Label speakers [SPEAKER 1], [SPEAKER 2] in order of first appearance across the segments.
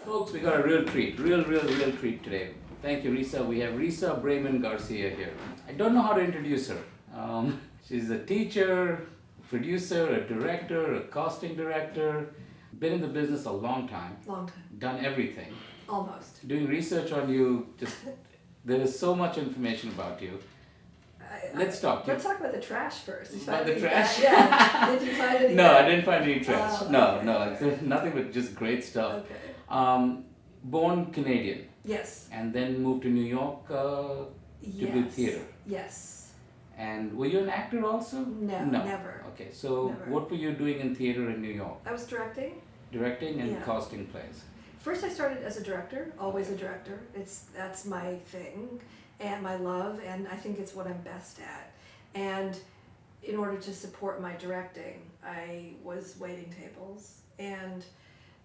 [SPEAKER 1] Folks, we got a real treat, real treat today. Thank you, Risa. We have Risa Bramon Garcia here. I don't know how to introduce her. She's a teacher, producer, a director, a casting director. Been in the business a long time.
[SPEAKER 2] Long time.
[SPEAKER 1] Done everything.
[SPEAKER 2] Almost.
[SPEAKER 1] Doing research on you, just there is so much information about you. Let's talk.
[SPEAKER 2] Let's talk about the trash first. Did you
[SPEAKER 1] About
[SPEAKER 2] find
[SPEAKER 1] the
[SPEAKER 2] any
[SPEAKER 1] trash?
[SPEAKER 2] bad- Yeah. Did you find any?
[SPEAKER 1] No,
[SPEAKER 2] bad-
[SPEAKER 1] I didn't find any trash.
[SPEAKER 2] Oh,
[SPEAKER 1] No,
[SPEAKER 2] okay,
[SPEAKER 1] no,
[SPEAKER 2] okay.
[SPEAKER 1] nothing but just great stuff.
[SPEAKER 2] Okay.
[SPEAKER 1] Born Canadian
[SPEAKER 2] Yes.
[SPEAKER 1] and then moved to New York to do theater.
[SPEAKER 2] Yes.
[SPEAKER 1] And were you an actor also?
[SPEAKER 2] No, never.
[SPEAKER 1] Okay, so
[SPEAKER 2] Never.
[SPEAKER 1] what were you doing in theater in New York?
[SPEAKER 2] I was directing.
[SPEAKER 1] Directing and
[SPEAKER 2] Yeah.
[SPEAKER 1] casting plays.
[SPEAKER 2] First, I started as a director. Always a director. That's my thing and my love, and I think it's what I'm best at. And in order to support my directing, I was waiting tables. And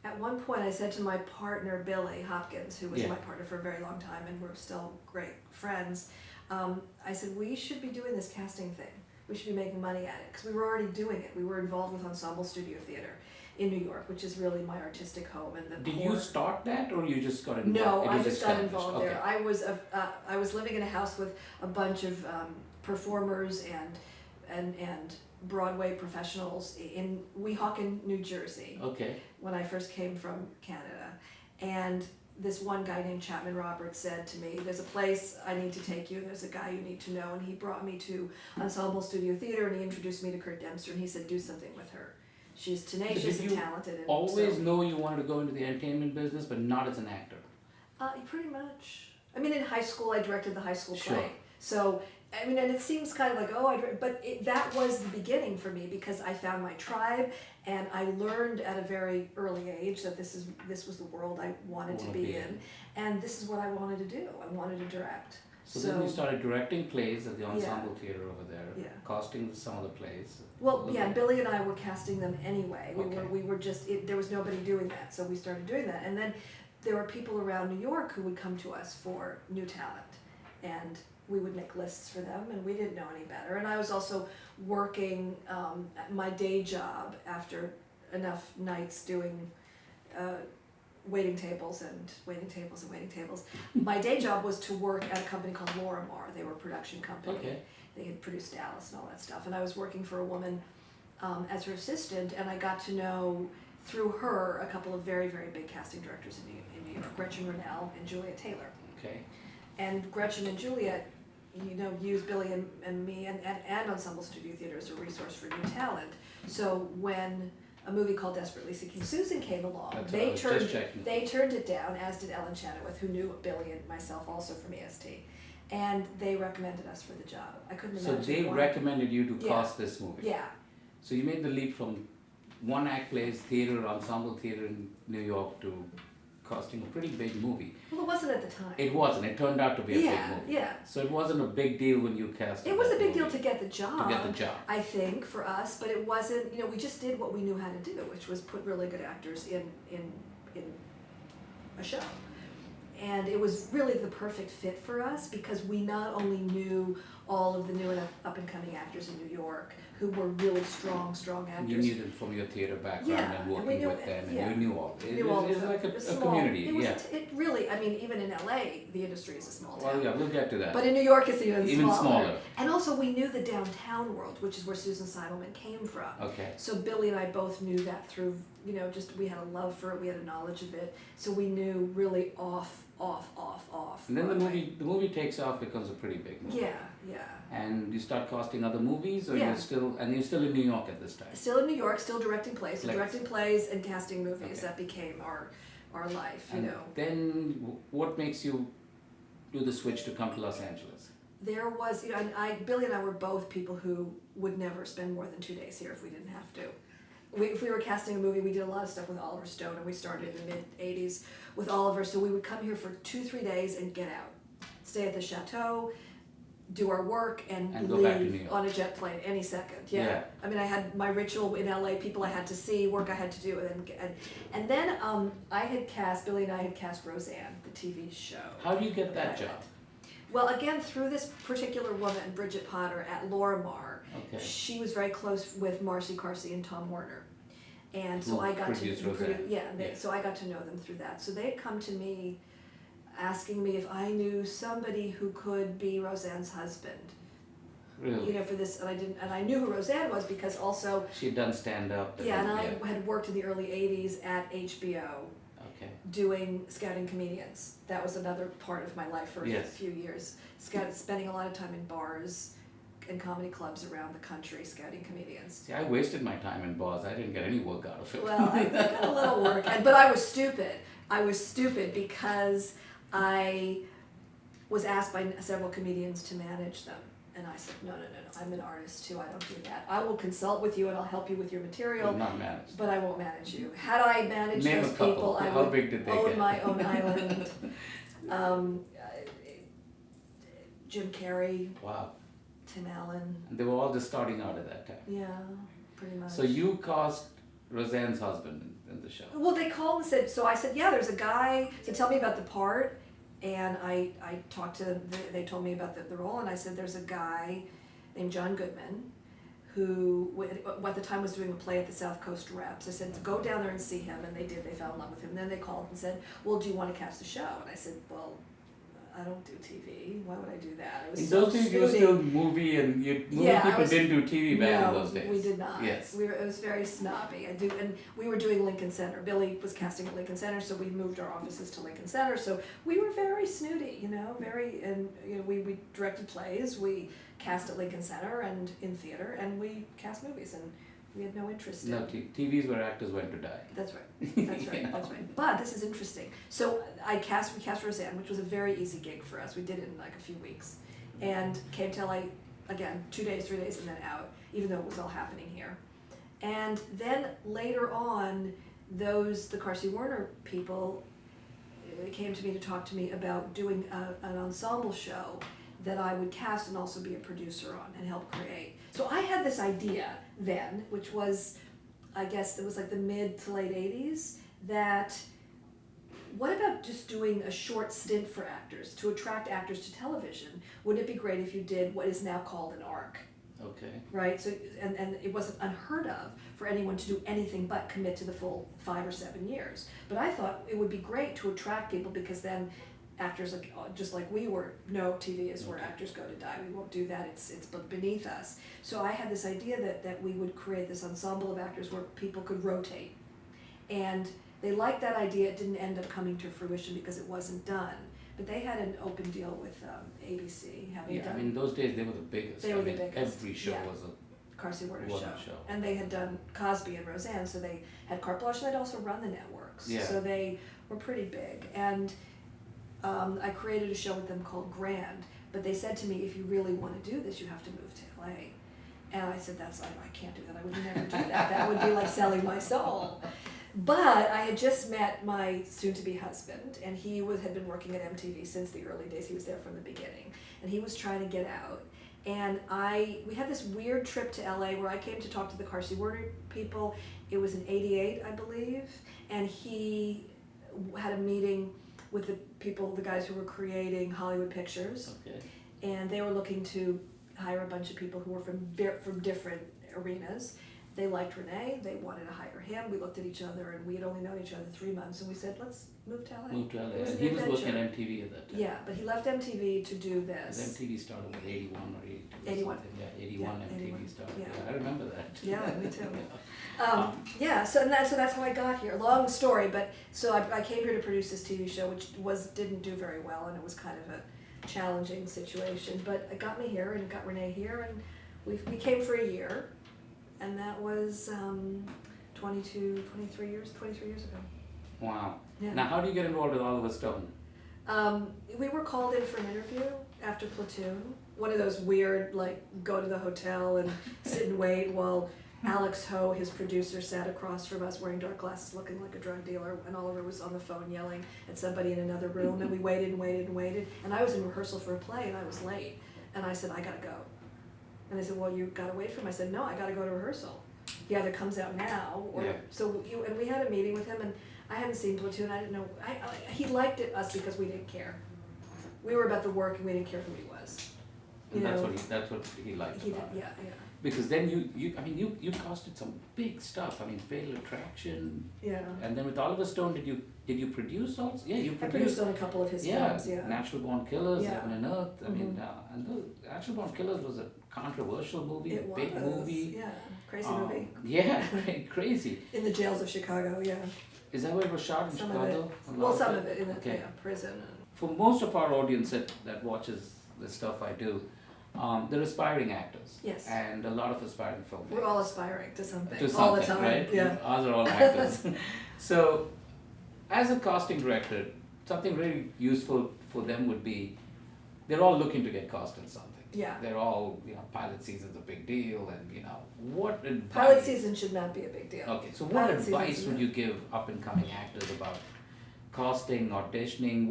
[SPEAKER 2] at one point, I said to my partner Billy Hopkins, who was
[SPEAKER 1] Yeah.
[SPEAKER 2] my partner for a very long time, and we're still great friends. I said we should be doing this casting thing. We should be making money at it because we were already doing it. We were involved with Ensemble Studio Theater in New York, which is really my artistic home and the
[SPEAKER 1] Did
[SPEAKER 2] core.
[SPEAKER 1] you start that or you just got involved?
[SPEAKER 2] No,
[SPEAKER 1] It
[SPEAKER 2] I
[SPEAKER 1] was
[SPEAKER 2] just got
[SPEAKER 1] established.
[SPEAKER 2] involved there. I was living in a house with a bunch of performers and Broadway professionals in Weehawken, New Jersey,
[SPEAKER 1] Okay.
[SPEAKER 2] when I first came from Canada. And this one guy named Chapman Roberts said to me, "There's a place I need to take you. There's a guy you need to know." And he brought me to Ensemble Studio Theater and he introduced me to Kurt Dempster and he said, "Do something with her. She's tenacious
[SPEAKER 1] did
[SPEAKER 2] and
[SPEAKER 1] you
[SPEAKER 2] talented." And
[SPEAKER 1] Always
[SPEAKER 2] so,
[SPEAKER 1] know you wanted to go into the entertainment business, but not as an actor.
[SPEAKER 2] pretty much. I mean, in high school, I directed the high school
[SPEAKER 1] Sure.
[SPEAKER 2] play. So, I mean, and it seems kind of like, but that was the beginning for me because I found my tribe and I learned at a very early age that this was the world I wanted to be in, and this is what I wanted to do. I wanted to direct.
[SPEAKER 1] So then you started directing plays at the Ensemble Theater over there,
[SPEAKER 2] Yeah.
[SPEAKER 1] casting some of the plays.
[SPEAKER 2] Well, yeah, Billy and I were casting them anyway.
[SPEAKER 1] Okay.
[SPEAKER 2] We were just there was nobody doing that, so we started doing that. And then there were people around New York who would come to us for new talent, and we would make lists for them, and we didn't know any better. And I was also working at my day job after enough nights doing waiting tables and waiting tables and waiting tables. My day job was to work at a company called Lorimar. They were a production company.
[SPEAKER 1] Okay.
[SPEAKER 2] They had produced Dallas and all that stuff. And I was working for a woman as her assistant, and I got to know through her a couple of very, very big casting directors in New York, Gretchen Rennell and Juliet Taylor.
[SPEAKER 1] Okay.
[SPEAKER 2] And Gretchen and Juliet, used Billy and me and Ensemble Studio Theater as a resource for new talent. So when a movie called Desperately Seeking Susan came along,
[SPEAKER 1] That's what I was just checking.
[SPEAKER 2] they turned it down, as did Ellen Chenoweth, who knew Billy and myself also from EST. And they recommended us for the job. I couldn't
[SPEAKER 1] So
[SPEAKER 2] imagine
[SPEAKER 1] they
[SPEAKER 2] why.
[SPEAKER 1] recommended you to
[SPEAKER 2] Yeah.
[SPEAKER 1] cast this movie.
[SPEAKER 2] Yeah.
[SPEAKER 1] So you made the leap from one act plays, theater, ensemble theater in New York to casting a pretty big movie.
[SPEAKER 2] Well, it wasn't at the time.
[SPEAKER 1] It wasn't. It turned out to be a big movie.
[SPEAKER 2] Yeah.
[SPEAKER 1] So it wasn't a big deal when you cast.
[SPEAKER 2] It was a
[SPEAKER 1] that
[SPEAKER 2] big deal
[SPEAKER 1] movie
[SPEAKER 2] to get the job.
[SPEAKER 1] To get the job.
[SPEAKER 2] I think, for us, but it wasn't, we just did what we knew how to do, which was put really good actors in a show. And it was really the perfect fit for us because we not only knew all of the new and up and coming actors in New York who were really strong actors.
[SPEAKER 1] You knew them from your theater background
[SPEAKER 2] Yeah,
[SPEAKER 1] and
[SPEAKER 2] and we
[SPEAKER 1] working
[SPEAKER 2] knew-
[SPEAKER 1] with them, and
[SPEAKER 2] yeah.
[SPEAKER 1] you knew all. It
[SPEAKER 2] Knew all
[SPEAKER 1] was
[SPEAKER 2] of them.
[SPEAKER 1] like
[SPEAKER 2] It was
[SPEAKER 1] a
[SPEAKER 2] small.
[SPEAKER 1] community.
[SPEAKER 2] It was
[SPEAKER 1] Yeah.
[SPEAKER 2] it really, even in LA, the industry is a small town.
[SPEAKER 1] Well, yeah, we'll get to that.
[SPEAKER 2] But in New York, it's even smaller.
[SPEAKER 1] smaller.
[SPEAKER 2] And also, we knew the downtown world, which is where Susan Seidelman came from.
[SPEAKER 1] Okay.
[SPEAKER 2] So Billy and I both knew that through, just we had a love for it, we had a knowledge of it. So we knew really off.
[SPEAKER 1] And then the
[SPEAKER 2] Broadway.
[SPEAKER 1] movie takes off, becomes a pretty big movie.
[SPEAKER 2] Yeah.
[SPEAKER 1] And you start casting other movies, or
[SPEAKER 2] Yeah.
[SPEAKER 1] you're still in New York at this time.
[SPEAKER 2] Still in New York, still directing plays. So
[SPEAKER 1] Plays.
[SPEAKER 2] directing plays and casting movies.
[SPEAKER 1] Okay.
[SPEAKER 2] That became our life,
[SPEAKER 1] And then what makes you do the switch to come to Los Angeles?
[SPEAKER 2] There was, Billy and I were both people who would never spend more than 2 days here if we didn't have to. If we were casting a movie, we did a lot of stuff with Oliver Stone, and we started in the mid-'80s with Oliver, so we would come here for 2-3 days and get out. Stay at the chateau, do our work, and
[SPEAKER 1] go back to New
[SPEAKER 2] leave
[SPEAKER 1] York.
[SPEAKER 2] on a jet plane any second. Yeah.
[SPEAKER 1] Yeah.
[SPEAKER 2] I mean, I had my ritual in LA, people I had to see, work I had to do, and then Billy and I had cast Roseanne, the TV show.
[SPEAKER 1] How do you get that
[SPEAKER 2] Okay.
[SPEAKER 1] job?
[SPEAKER 2] Well, again, through this particular woman, Bridget Potter at Lorimar.
[SPEAKER 1] Okay.
[SPEAKER 2] She was very close with Marcy Carsey and Tom Werner. And so
[SPEAKER 1] Who
[SPEAKER 2] I got to
[SPEAKER 1] produced Roseanne.
[SPEAKER 2] so I got to know them through that. So they'd come to me asking me if I knew somebody who could be Roseanne's husband.
[SPEAKER 1] Really?
[SPEAKER 2] You know, for this, and I knew who Roseanne was because also,
[SPEAKER 1] She'd done stand-up.
[SPEAKER 2] yeah, and I had worked in the early '80s at HBO
[SPEAKER 1] Okay.
[SPEAKER 2] doing scouting comedians. That was another part of my life for a
[SPEAKER 1] Yes.
[SPEAKER 2] few years. Spending a lot of time in bars and comedy clubs around the country scouting comedians.
[SPEAKER 1] See, I wasted my time in bars. I didn't get any work out of it.
[SPEAKER 2] Well, I got a little work, but I was stupid. I was stupid because I was asked by several comedians to manage them. And I said, no, I'm an artist too, I don't do that. I will consult with you and I'll help you with your material,
[SPEAKER 1] But not managed.
[SPEAKER 2] but I won't manage you. Had I managed
[SPEAKER 1] Name
[SPEAKER 2] those
[SPEAKER 1] a couple.
[SPEAKER 2] people, I
[SPEAKER 1] How
[SPEAKER 2] would
[SPEAKER 1] big did they
[SPEAKER 2] own
[SPEAKER 1] get?
[SPEAKER 2] my own island. Jim Carrey,
[SPEAKER 1] Wow.
[SPEAKER 2] Tim Allen,
[SPEAKER 1] And they were all just starting out at that time.
[SPEAKER 2] yeah, pretty much.
[SPEAKER 1] So you cast Roseanne's husband in the show.
[SPEAKER 2] Well, they called and said, so I said, yeah, there's a guy, so tell me about the part. And I talked to them, they told me about the role, and I said, there's a guy named John Goodman who at the time was doing a play at the South Coast Reps. I said, go down there and see him, and they did, they fell in love with him. And then they called and said, well, do you want to cast a show? And I said, well, I don't do TV. Why would I do that? I was
[SPEAKER 1] In
[SPEAKER 2] so
[SPEAKER 1] those days, you were
[SPEAKER 2] snooty.
[SPEAKER 1] still movie and movie
[SPEAKER 2] Yeah, I
[SPEAKER 1] people
[SPEAKER 2] was-
[SPEAKER 1] didn't do TV back in
[SPEAKER 2] No,
[SPEAKER 1] those days.
[SPEAKER 2] we did not.
[SPEAKER 1] Yes.
[SPEAKER 2] It was very snobby. And we were doing Lincoln Center. Billy was casting at Lincoln Center, so we moved our offices to Lincoln Center. So we were very snooty, we directed plays, we cast at Lincoln Center and in theater, and we cast movies, and we had no interest in.
[SPEAKER 1] No, TV's where actors went to die.
[SPEAKER 2] That's right. That's right.
[SPEAKER 1] Yeah.
[SPEAKER 2] That's right. But this is interesting. So we cast Roseanne, which was a very easy gig for us. We did it in like a few weeks, and came to LA again, 2 days, 3 days, and then out. Even though it was all happening here, and then later on, the Carsey Werner people came to me to talk to me about doing an ensemble show that I would cast and also be a producer on and help create. So I had this idea then, which was, I guess it was like the mid to late '80s, that what about just doing a short stint for actors to attract actors to television? Wouldn't it be great if you did what is now called an arc?
[SPEAKER 1] Okay.
[SPEAKER 2] Right, so and it wasn't unheard of for anyone to do anything but commit to the full 5 or 7 years. But I thought it would be great to attract people, because then actors just like we were, no, TV is where actors go to die. We won't do that. It's beneath us. So I had this idea that we would create this ensemble of actors where people could rotate, and they liked that idea. It didn't end up coming to fruition because it wasn't done. But they had an open deal with ABC, having
[SPEAKER 1] Yeah,
[SPEAKER 2] done.
[SPEAKER 1] I mean, those days they were the biggest.
[SPEAKER 2] They were
[SPEAKER 1] I
[SPEAKER 2] the
[SPEAKER 1] mean,
[SPEAKER 2] biggest,
[SPEAKER 1] Every show
[SPEAKER 2] yeah.
[SPEAKER 1] was a
[SPEAKER 2] Carsey Werner
[SPEAKER 1] Werner
[SPEAKER 2] show.
[SPEAKER 1] show.
[SPEAKER 2] And they had done Cosby and Roseanne, so they had carte blanche, and they'd also run the networks.
[SPEAKER 1] Yeah.
[SPEAKER 2] So they were pretty big. And I created a show with them called Grand, but they said to me, if you really want to do this, you have to move to LA. And I said, I can't do that. I would never do that. That would be like selling my soul. But I had just met my soon-to-be husband, and he had been working at MTV since the early days. He was there from the beginning, and he was trying to get out. And we had this weird trip to LA where I came to talk to the Carsey Werner people. It was in '88, I believe, and he had a meeting with the guys who were creating Hollywood Pictures,
[SPEAKER 1] okay.
[SPEAKER 2] and they were looking to hire a bunch of people who were from different arenas. They liked Renee, they wanted to hire him. We looked at each other, and we had only known each other 3 months, and we said, let's move to LA.
[SPEAKER 1] Moved to LA.
[SPEAKER 2] It was an
[SPEAKER 1] He was working
[SPEAKER 2] adventure.
[SPEAKER 1] at MTV at that time.
[SPEAKER 2] Yeah, but he left MTV to do
[SPEAKER 1] Because
[SPEAKER 2] this.
[SPEAKER 1] MTV started with 81 or 82 or
[SPEAKER 2] 81.
[SPEAKER 1] something. Yeah, 81
[SPEAKER 2] Yeah,
[SPEAKER 1] MTV
[SPEAKER 2] 81.
[SPEAKER 1] started.
[SPEAKER 2] Yeah.
[SPEAKER 1] Yeah, I remember that.
[SPEAKER 2] Yeah, me too.
[SPEAKER 1] Yeah.
[SPEAKER 2] So that's how I got here. Long story, but so I came here to produce this TV show, which didn't do very well, and it was kind of a challenging situation. But it got me here, and it got Renee here, and we came for a year, and that was 23 years ago.
[SPEAKER 1] Wow.
[SPEAKER 2] Yeah.
[SPEAKER 1] Now, how do you get involved with Oliver Stone?
[SPEAKER 2] We were called in for an interview after Platoon. One of those weird, like, go to the hotel and sit and wait while Alex Ho, his producer, sat across from us wearing dark glasses looking like a drug dealer, and Oliver was on the phone yelling at somebody in another room, and we waited and waited and waited, and I was in rehearsal for a play, and I was late, and I said, I gotta go. And they said, well, you gotta wait for him. I said, no, I gotta go to rehearsal. He either comes out now, or,
[SPEAKER 1] Yeah.
[SPEAKER 2] and we had a meeting with him, and I hadn't seen Platoon, I didn't know, he liked us because we didn't care. We were about the work, and we didn't care who he was.
[SPEAKER 1] And
[SPEAKER 2] You
[SPEAKER 1] that's
[SPEAKER 2] know,
[SPEAKER 1] what he liked
[SPEAKER 2] he did,
[SPEAKER 1] about it.
[SPEAKER 2] yeah.
[SPEAKER 1] Because then you costed some big stuff. I mean, Fatal Attraction,
[SPEAKER 2] Yeah.
[SPEAKER 1] and then with Oliver Stone, did you produce also? Yeah, you
[SPEAKER 2] I produced
[SPEAKER 1] produced.
[SPEAKER 2] on a couple of his
[SPEAKER 1] Yeah,
[SPEAKER 2] films, yeah.
[SPEAKER 1] Natural Born Killers,
[SPEAKER 2] Yeah.
[SPEAKER 1] Heaven and Earth. I mean, and the Natural Born Killers was a controversial movie,
[SPEAKER 2] It
[SPEAKER 1] a big
[SPEAKER 2] was,
[SPEAKER 1] movie.
[SPEAKER 2] yeah, crazy movie.
[SPEAKER 1] Yeah, crazy.
[SPEAKER 2] In the jails of Chicago, yeah.
[SPEAKER 1] Is that where it was shot in
[SPEAKER 2] Some
[SPEAKER 1] Chicago?
[SPEAKER 2] of it.
[SPEAKER 1] A lot
[SPEAKER 2] Well, some of
[SPEAKER 1] it?
[SPEAKER 2] it in the
[SPEAKER 1] Okay.
[SPEAKER 2] prison.
[SPEAKER 1] For most of our audience that watches the stuff I do, they're aspiring actors.
[SPEAKER 2] Yes.
[SPEAKER 1] And a lot of aspiring filmmakers.
[SPEAKER 2] We're all aspiring to something,
[SPEAKER 1] To
[SPEAKER 2] all the
[SPEAKER 1] something,
[SPEAKER 2] time.
[SPEAKER 1] right?
[SPEAKER 2] Yeah.
[SPEAKER 1] Ours are all actors. So, as a casting director, something really useful for them would be, they're all looking to get cast in something.
[SPEAKER 2] Yeah.
[SPEAKER 1] They're all, pilot season's a big deal, and what advice?
[SPEAKER 2] Pilot season should not be a big deal.
[SPEAKER 1] Okay, so what
[SPEAKER 2] Pilot
[SPEAKER 1] advice
[SPEAKER 2] season's
[SPEAKER 1] would you give up and coming actors about casting, auditioning?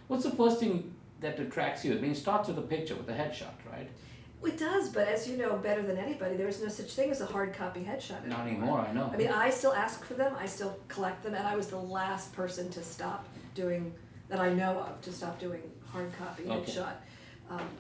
[SPEAKER 1] What's the first thing that attracts you? I mean, it starts with a picture, with a headshot, right?
[SPEAKER 2] It does, but as you know better than anybody, there is no such thing as a hard copy headshot anymore.
[SPEAKER 1] Not anymore, I know.
[SPEAKER 2] I mean, I still ask for them, I still collect them, and I was the last person to stop doing, that I know of, to stop doing hard copy
[SPEAKER 1] Okay.
[SPEAKER 2] headshot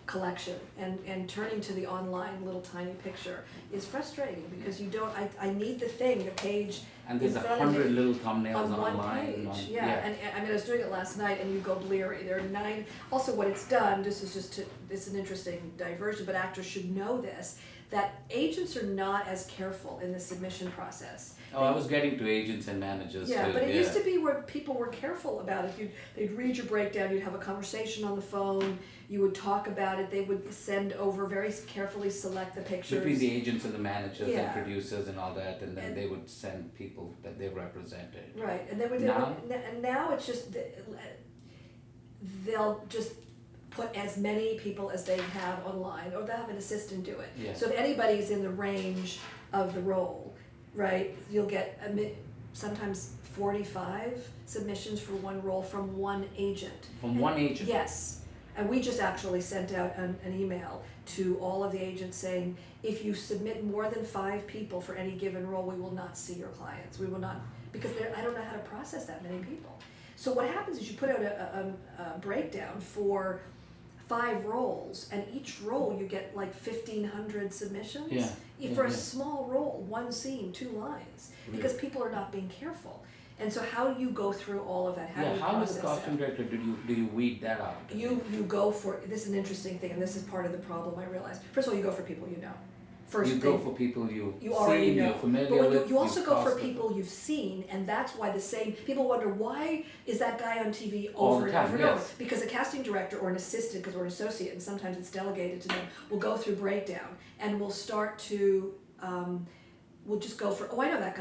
[SPEAKER 2] collection. And turning to the online little tiny picture is frustrating because you don't, I need the thing, the page
[SPEAKER 1] And there's
[SPEAKER 2] in
[SPEAKER 1] a
[SPEAKER 2] front of me.
[SPEAKER 1] 100 little thumbnails
[SPEAKER 2] On one
[SPEAKER 1] online.
[SPEAKER 2] page, yeah, and I mean, I was doing it last night and you go bleary, there are 9, also what it's done, this is an interesting diversion, but actors should know this, that agents are not as careful in the submission process.
[SPEAKER 1] Oh, I was getting to agents and managers
[SPEAKER 2] Yeah,
[SPEAKER 1] too.
[SPEAKER 2] but it used to be where people were careful about it. They'd read your breakdown, you'd have a conversation on the phone, you would talk about it, they would send over, very carefully select the pictures.
[SPEAKER 1] Between the agents and the managers
[SPEAKER 2] Yeah.
[SPEAKER 1] and producers and all that, and then
[SPEAKER 2] And-
[SPEAKER 1] they would send people that they represented.
[SPEAKER 2] Right, and now it's just, they'll just put as many people as they have online, or they'll have an assistant do it.
[SPEAKER 1] Yeah.
[SPEAKER 2] So if anybody's in the range of the role, right, you'll get sometimes 45 submissions for one role from one agent.
[SPEAKER 1] From one agent?
[SPEAKER 2] Yes, and we just actually sent out an email to all of the agents saying, if you submit more than 5 people for any given role, we will not see your clients. We will not, because I don't know how to process that many people. So what happens is you put out a breakdown for 5 roles, and each role you get like 1,500 submissions.
[SPEAKER 1] Yeah,
[SPEAKER 2] For
[SPEAKER 1] yeah.
[SPEAKER 2] a small role, 1 scene, 2 lines, because people are not being careful. And so how do you go through all of that? How do you
[SPEAKER 1] How as
[SPEAKER 2] process
[SPEAKER 1] a
[SPEAKER 2] that?
[SPEAKER 1] costume director do you weed that out?
[SPEAKER 2] You go for, this is an interesting thing, and this is part of the problem I realized. First of all, you go for people you know. First
[SPEAKER 1] You
[SPEAKER 2] thing,
[SPEAKER 1] go for people you've
[SPEAKER 2] you already
[SPEAKER 1] seen,
[SPEAKER 2] know.
[SPEAKER 1] you're familiar
[SPEAKER 2] But when
[SPEAKER 1] with.
[SPEAKER 2] you also go for
[SPEAKER 1] cast them.
[SPEAKER 2] people you've seen, and that's why people wonder, why is that guy on TV
[SPEAKER 1] All
[SPEAKER 2] over
[SPEAKER 1] the
[SPEAKER 2] and
[SPEAKER 1] time,
[SPEAKER 2] over and over?
[SPEAKER 1] yes.
[SPEAKER 2] Because a casting director or an assistant, because we're an associate and sometimes it's delegated to them, will go through breakdown and will start to, we'll just go for, oh, I know that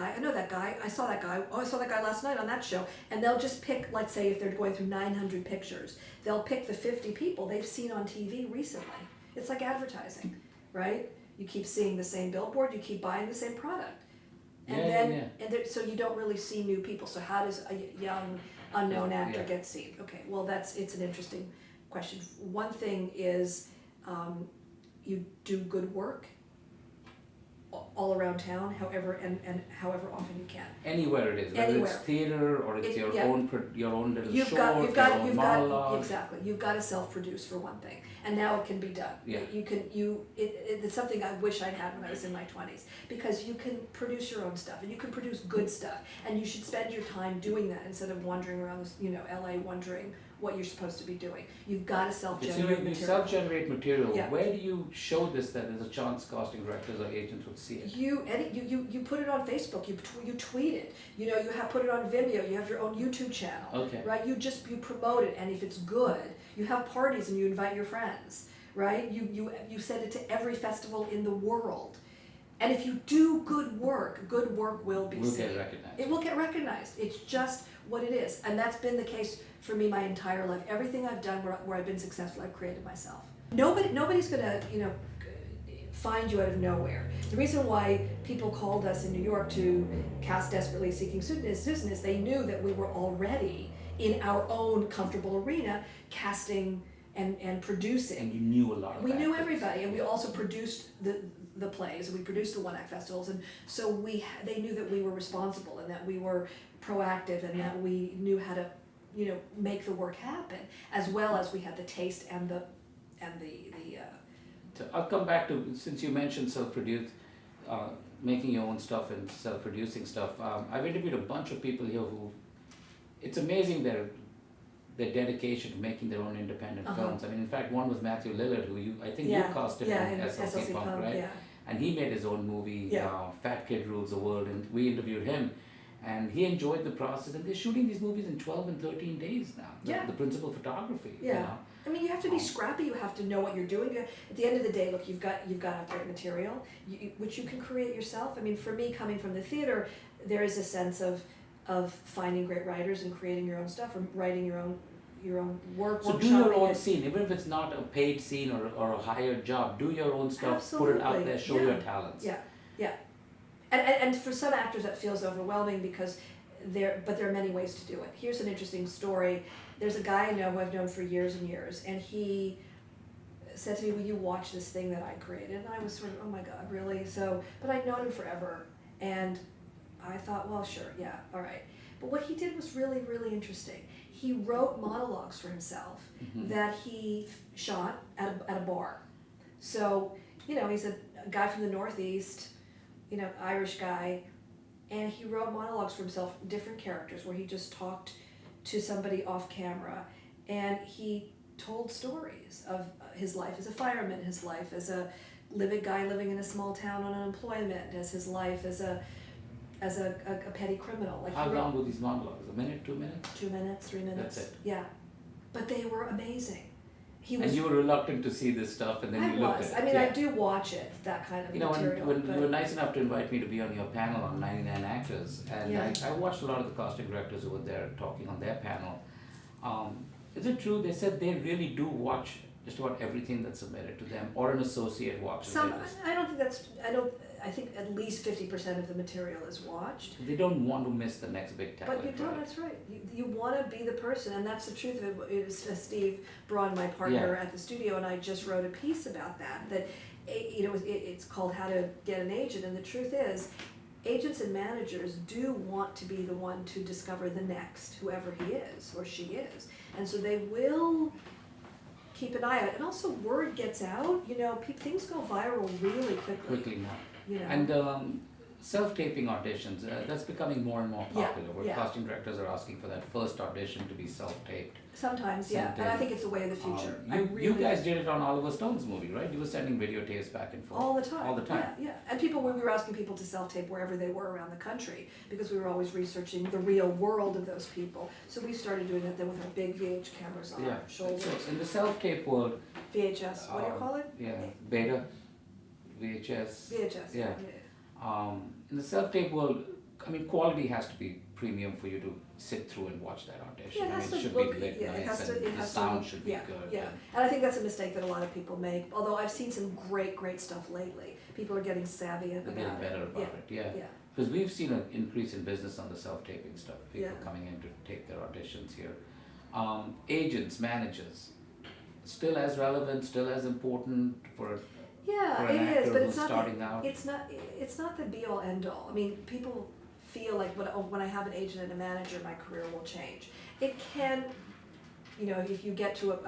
[SPEAKER 2] guy, I saw that guy, oh, I saw that guy last night on that show. And they'll just pick, let's say if they're going through 900 pictures, they'll pick the 50 people they've seen on TV recently. It's like advertising, right? You keep seeing the same billboard, you keep buying the same product. And so you don't really see new people. So how does a young unknown actor get seen? Okay, well it's an interesting question. One thing is you do good work all around town, however and however often you can.
[SPEAKER 1] Anywhere it is, whether
[SPEAKER 2] Anywhere.
[SPEAKER 1] it's theater or it's your own little
[SPEAKER 2] You've
[SPEAKER 1] short,
[SPEAKER 2] got
[SPEAKER 1] your own monologue.
[SPEAKER 2] exactly. You've got to self-produce for one thing, and now it can be done.
[SPEAKER 1] Yeah.
[SPEAKER 2] It's something I wish I'd had when I was in my 20s, because you can produce your own stuff and you can produce good stuff, and you should spend your time doing that instead of wandering around LA wondering what you're supposed to be doing. You've got to self-generate
[SPEAKER 1] So
[SPEAKER 2] material.
[SPEAKER 1] you self-generate material.
[SPEAKER 2] Yeah.
[SPEAKER 1] Where do you show this that there's a chance casting directors or agents would see it?
[SPEAKER 2] You put it on Facebook. You tweet it. You have put it on Vimeo. You have your own YouTube channel.
[SPEAKER 1] Okay.
[SPEAKER 2] Right. You promote it, and if it's good, you have parties and you invite your friends. Right. You send it to every festival in the world. And if you do good work will be seen.
[SPEAKER 1] Get recognized.
[SPEAKER 2] It will get recognized. It's just what it is. And that's been the case for me my entire life. Everything I've done where I've been successful, I've created myself. Nobody's gonna, find you out of nowhere. The reason why people called us in New York to cast Desperately Seeking Susan is they knew that we were already in our own comfortable arena casting and producing.
[SPEAKER 1] And you knew a lot of
[SPEAKER 2] We knew
[SPEAKER 1] actors.
[SPEAKER 2] everybody, and we also produced the plays, and we produced the one-act festivals, and so they knew that we were responsible and that we were proactive and that we knew how to, make the work happen, as well as we had the taste and the
[SPEAKER 1] I'll come back to, since you mentioned self-produced, making your own stuff and self-producing stuff. I've interviewed a bunch of people here who, it's amazing their dedication to making their own independent films. I mean, in fact, one was Matthew Lillard, who I think you casted in SLC Punk, right?
[SPEAKER 2] Yeah.
[SPEAKER 1] And he made his own movie,
[SPEAKER 2] Yeah.
[SPEAKER 1] Fat Kid Rules the World, and we interviewed him. And he enjoyed the process, and they're shooting these movies in 12 and 13 days now. The principal photography.
[SPEAKER 2] Yeah.
[SPEAKER 1] You know?
[SPEAKER 2] I mean, you have to be scrappy. You have to know what you're doing. At the end of the day, look, you've got to have great material, which you can create yourself. I mean, for me, coming from the theater, there is a sense of finding great writers and creating your own stuff, or writing your own work.
[SPEAKER 1] So do your own scene, even if it's not a paid scene or a hired job. Do your own stuff.
[SPEAKER 2] Absolutely.
[SPEAKER 1] Put it out there. Show your talents.
[SPEAKER 2] Yeah. Yeah. And for some actors that feels overwhelming because there are many ways to do it. Here's an interesting story. There's a guy I know who I've known for years and years, and he said to me, "Will you watch this thing that I created?" And I was sort of, "Oh my God, really?" So, but I'd known him forever, and I thought, well, sure, yeah, all right. But what he did was really, really interesting. He wrote monologues for himself that he shot at a bar. So, he's a guy from the Northeast, Irish guy, and he wrote monologues for himself, different characters, where he just talked to somebody off camera, and he told stories of his life as a fireman, his life as a guy living in a small town on unemployment, as his life as a petty criminal. Like,
[SPEAKER 1] how long were these monologues? A minute, 2 minutes?
[SPEAKER 2] 2 minutes, 3 minutes.
[SPEAKER 1] That's it.
[SPEAKER 2] Yeah, but they were amazing.
[SPEAKER 1] And you were reluctant to see this stuff, and then you looked at it.
[SPEAKER 2] I mean, I do watch it, that kind of material.
[SPEAKER 1] When you were nice enough to invite me to be on your panel on 99 Actors, and I watched a lot of the casting directors who were there talking on their panel. Is it true they said they really do watch just about everything that's submitted to them, or an associate watches it?
[SPEAKER 2] I think at least 50% of the material is watched.
[SPEAKER 1] They don't want to miss the next big talent.
[SPEAKER 2] But you don't, that's right. You want to be the person, and that's the truth of it. It was Steve Braun, my partner at the studio, and I just wrote a piece about that it's called How to Get an Agent, and the truth is, agents and managers do want to be the one to discover the next, whoever he is or she is. And so they will keep an eye on it. And also word gets out, things go viral really quickly.
[SPEAKER 1] Quickly now. And self-taping auditions, that's becoming more and more popular, where casting directors are asking for that first audition to be self-taped.
[SPEAKER 2] Sometimes, and I think it's a way of the future.
[SPEAKER 1] You guys did it on Oliver Stone's movie, right? You were sending videotapes back and forth.
[SPEAKER 2] All the time.
[SPEAKER 1] All the time.
[SPEAKER 2] Yeah. And we were asking people to self-tape wherever they were around the country, because we were always researching the real world of those people. So we started doing that then with our big VH cameras on our shoulders.
[SPEAKER 1] So in the self-tape world...
[SPEAKER 2] VHS, what do you call it?
[SPEAKER 1] Yeah, beta, VHS.
[SPEAKER 2] VHS,
[SPEAKER 1] yeah. In the self-tape world, I mean, quality has to be premium for you to sit through and watch that audition.
[SPEAKER 2] Yeah, it has
[SPEAKER 1] it should be lit nice, and the sound should be good.
[SPEAKER 2] Yeah, and I think that's a mistake that a lot of people make, although I've seen some great stuff lately. People are getting savvy about it.
[SPEAKER 1] They're getting better about it, yeah. Because we've seen an increase in business on the self-taping stuff, people coming in to tape their auditions here. Agents, managers, still as relevant, still as important for an actor
[SPEAKER 2] but
[SPEAKER 1] who's starting out.
[SPEAKER 2] It's not the be-all, end-all. I mean, people feel like when I have an agent and a manager, my career will change. It can, if you get to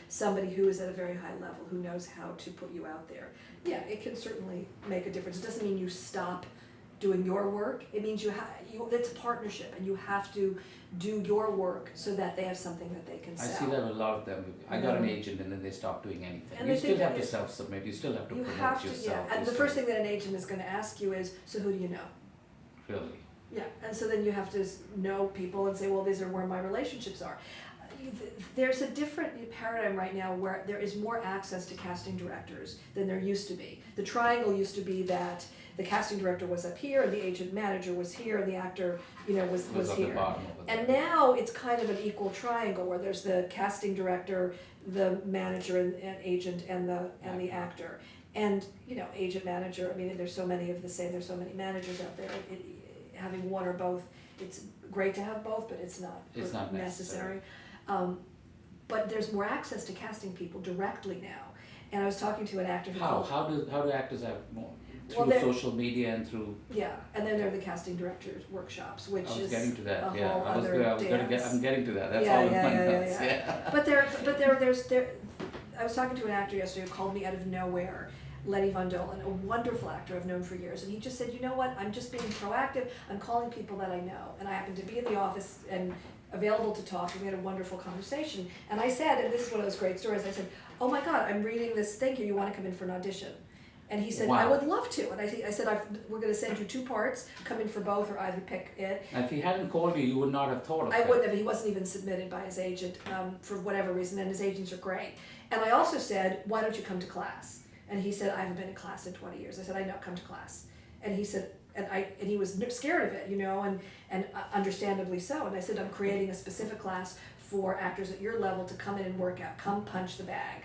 [SPEAKER 2] somebody who is at a very high level, who knows how to put you out there, it can certainly make a difference. It doesn't mean you stop doing your work. It means it's a partnership, and you have to do your work so that they have something that they can sell.
[SPEAKER 1] I see that with a lot of them. I got an agent, and then they stop doing anything. And you still have to self-submit. You still have to promote yourself.
[SPEAKER 2] And the first thing that an agent is going to ask you is, so who do you know?
[SPEAKER 1] Really?
[SPEAKER 2] Yeah, and so then you have to know people and say, well, these are where my relationships are. There's a different paradigm right now where there is more access to casting directors than there used to be. The triangle used to be that the casting director was up here, and the agent manager was here, and the actor, was here. And now it's kind of an equal triangle where there's the casting director, the manager and agent, and the actor. And agent manager. I mean, there's so many of the same. There's so many managers out there. Having one or both, it's great to have both, but it's not necessary. But there's more access to casting people directly now. And I was talking to an actor who
[SPEAKER 1] How do actors have more? Through social media and through... Yeah,
[SPEAKER 2] and then there are the casting directors workshops, which is
[SPEAKER 1] getting to that.
[SPEAKER 2] I'm getting to that.
[SPEAKER 1] That's all in my notes.
[SPEAKER 2] But I was talking to an actor yesterday who called me out of nowhere, Letty Von Dolan, a wonderful actor I've known for years, and he just said, you know what, I'm just being proactive, I'm calling people that I know, and I happen to be in the office and available to talk, and we had a wonderful conversation, and I said, and this is one of those great stories, I said, oh my God, I'm reading this thing here, you wanna come in for an audition? And he said, I
[SPEAKER 1] Wow.
[SPEAKER 2] would love to, and I said, we're gonna send you 2 parts, come in for both, or either pick it.
[SPEAKER 1] And if he hadn't called you, you would not have thought of
[SPEAKER 2] I
[SPEAKER 1] that.
[SPEAKER 2] wouldn't have, he wasn't even submitted by his agent, for whatever reason, and his agents are great. And I also said, why don't you come to class? And he said, I haven't been in class in 20 years. I said, I know, come to class. And he said, and he was scared of it, you know, and understandably so. And I said, I'm creating a specific class for actors at your level to come in and work out, come punch the bag.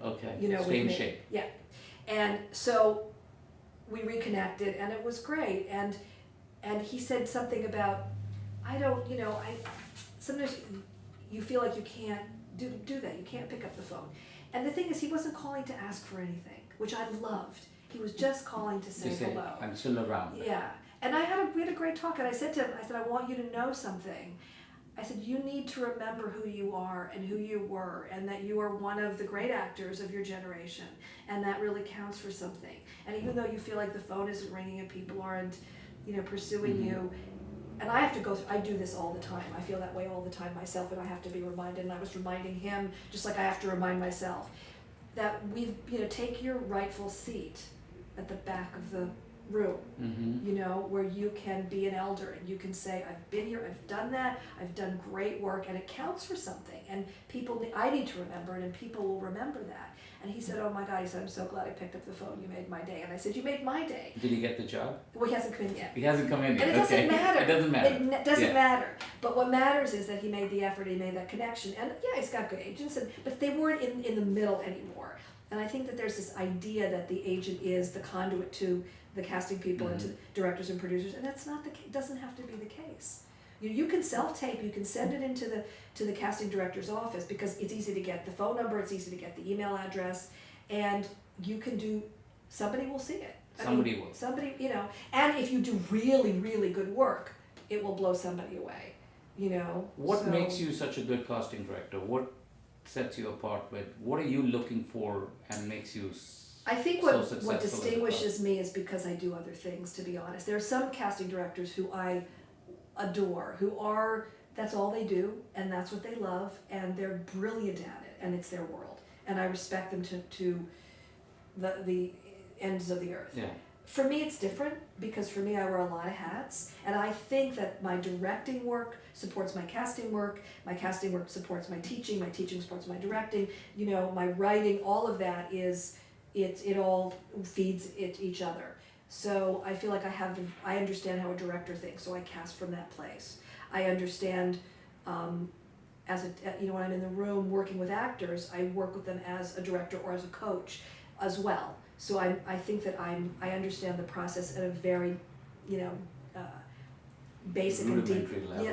[SPEAKER 1] Okay,
[SPEAKER 2] You know,
[SPEAKER 1] stay in
[SPEAKER 2] with me.
[SPEAKER 1] shape.
[SPEAKER 2] Yeah. And so we reconnected, and it was great. And he said something about, I don't, you know, sometimes you feel like you can't do that. You can't pick up the phone. And the thing is, he wasn't calling to ask for anything, which I loved. He was just calling to say hello.
[SPEAKER 1] I'm still around.
[SPEAKER 2] Yeah. And we had a great talk, and I said to him, I said, I want you to know something. I said, you need to remember who you are and who you were, and that you are one of the great actors of your generation, and that really counts for something. And even though you feel like the phone isn't ringing and people aren't, you know, pursuing you, and I have to go through, I do this all the time. I feel that way all the time myself, and I have to be reminded, and I was reminding him, just like I have to remind myself, that take your rightful seat at the back of the room, you know, where you can be an elder and you can say, I've been here, I've done that, I've done great work, and it counts for something, and I need to remember it, and people will remember that. And he said, oh my God, he said, I'm so glad I picked up the phone, you made my day. And I said, you made my day.
[SPEAKER 1] Did he get the job?
[SPEAKER 2] Well, he hasn't come in yet.
[SPEAKER 1] He hasn't come in yet.
[SPEAKER 2] And it doesn't matter.
[SPEAKER 1] It doesn't matter.
[SPEAKER 2] It doesn't matter. But what matters is that he made the effort, he made that connection. And yeah, he's got good agents, but they weren't in the middle anymore. And I think that there's this idea that the agent is the conduit to the casting people and to directors and producers, and that's not the case. It doesn't have to be the case. You can self-tape, you can send it into the casting director's office, because it's easy to get the phone number, it's easy to get the email address, and you can somebody will see it.
[SPEAKER 1] Somebody will.
[SPEAKER 2] Somebody, you know, and if you do really, really good work, it will blow somebody away, you know.
[SPEAKER 1] What makes you such a good casting director? What sets you apart what are you looking for and makes you
[SPEAKER 2] I think
[SPEAKER 1] so
[SPEAKER 2] what distinguishes me is because I do other things, to be honest. There are some casting directors who I adore, that's all they do, and that's what they love, and they're brilliant at it, and it's their world. And I respect them to the ends of the earth.
[SPEAKER 1] Yeah.
[SPEAKER 2] For me, it's different, because for me, I wear a lot of hats, and I think that my directing work supports my casting work supports my teaching supports my directing, you know, my writing, all of that it all feeds each other. So I feel like I understand how a director thinks, so I cast from that place. I understand, when I'm in the room working with actors, I work with them as a director or as a coach as well. So I think that I understand the process at a very, basic and deep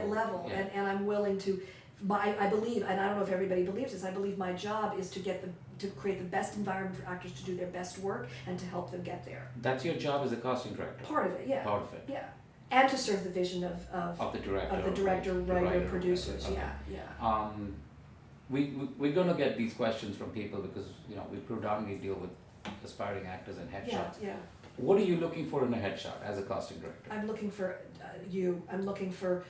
[SPEAKER 2] level.
[SPEAKER 1] Yeah.
[SPEAKER 2] And I'm willing to, I believe, and I don't know if everybody believes this, I believe my job is to create the best environment for actors to do their best work and to help them get there.
[SPEAKER 1] That's your job as a casting director?
[SPEAKER 2] Part of it, yeah.
[SPEAKER 1] Part of it.
[SPEAKER 2] Yeah. And to serve the vision of
[SPEAKER 1] the director.
[SPEAKER 2] Of the director, writer, producers,
[SPEAKER 1] okay.
[SPEAKER 2] yeah.
[SPEAKER 1] We're going to get these questions from people because, you know, we predominantly deal with aspiring actors and headshots.
[SPEAKER 2] Yeah.
[SPEAKER 1] What are you looking for in a headshot as a casting director?
[SPEAKER 2] I'm looking for I'm looking for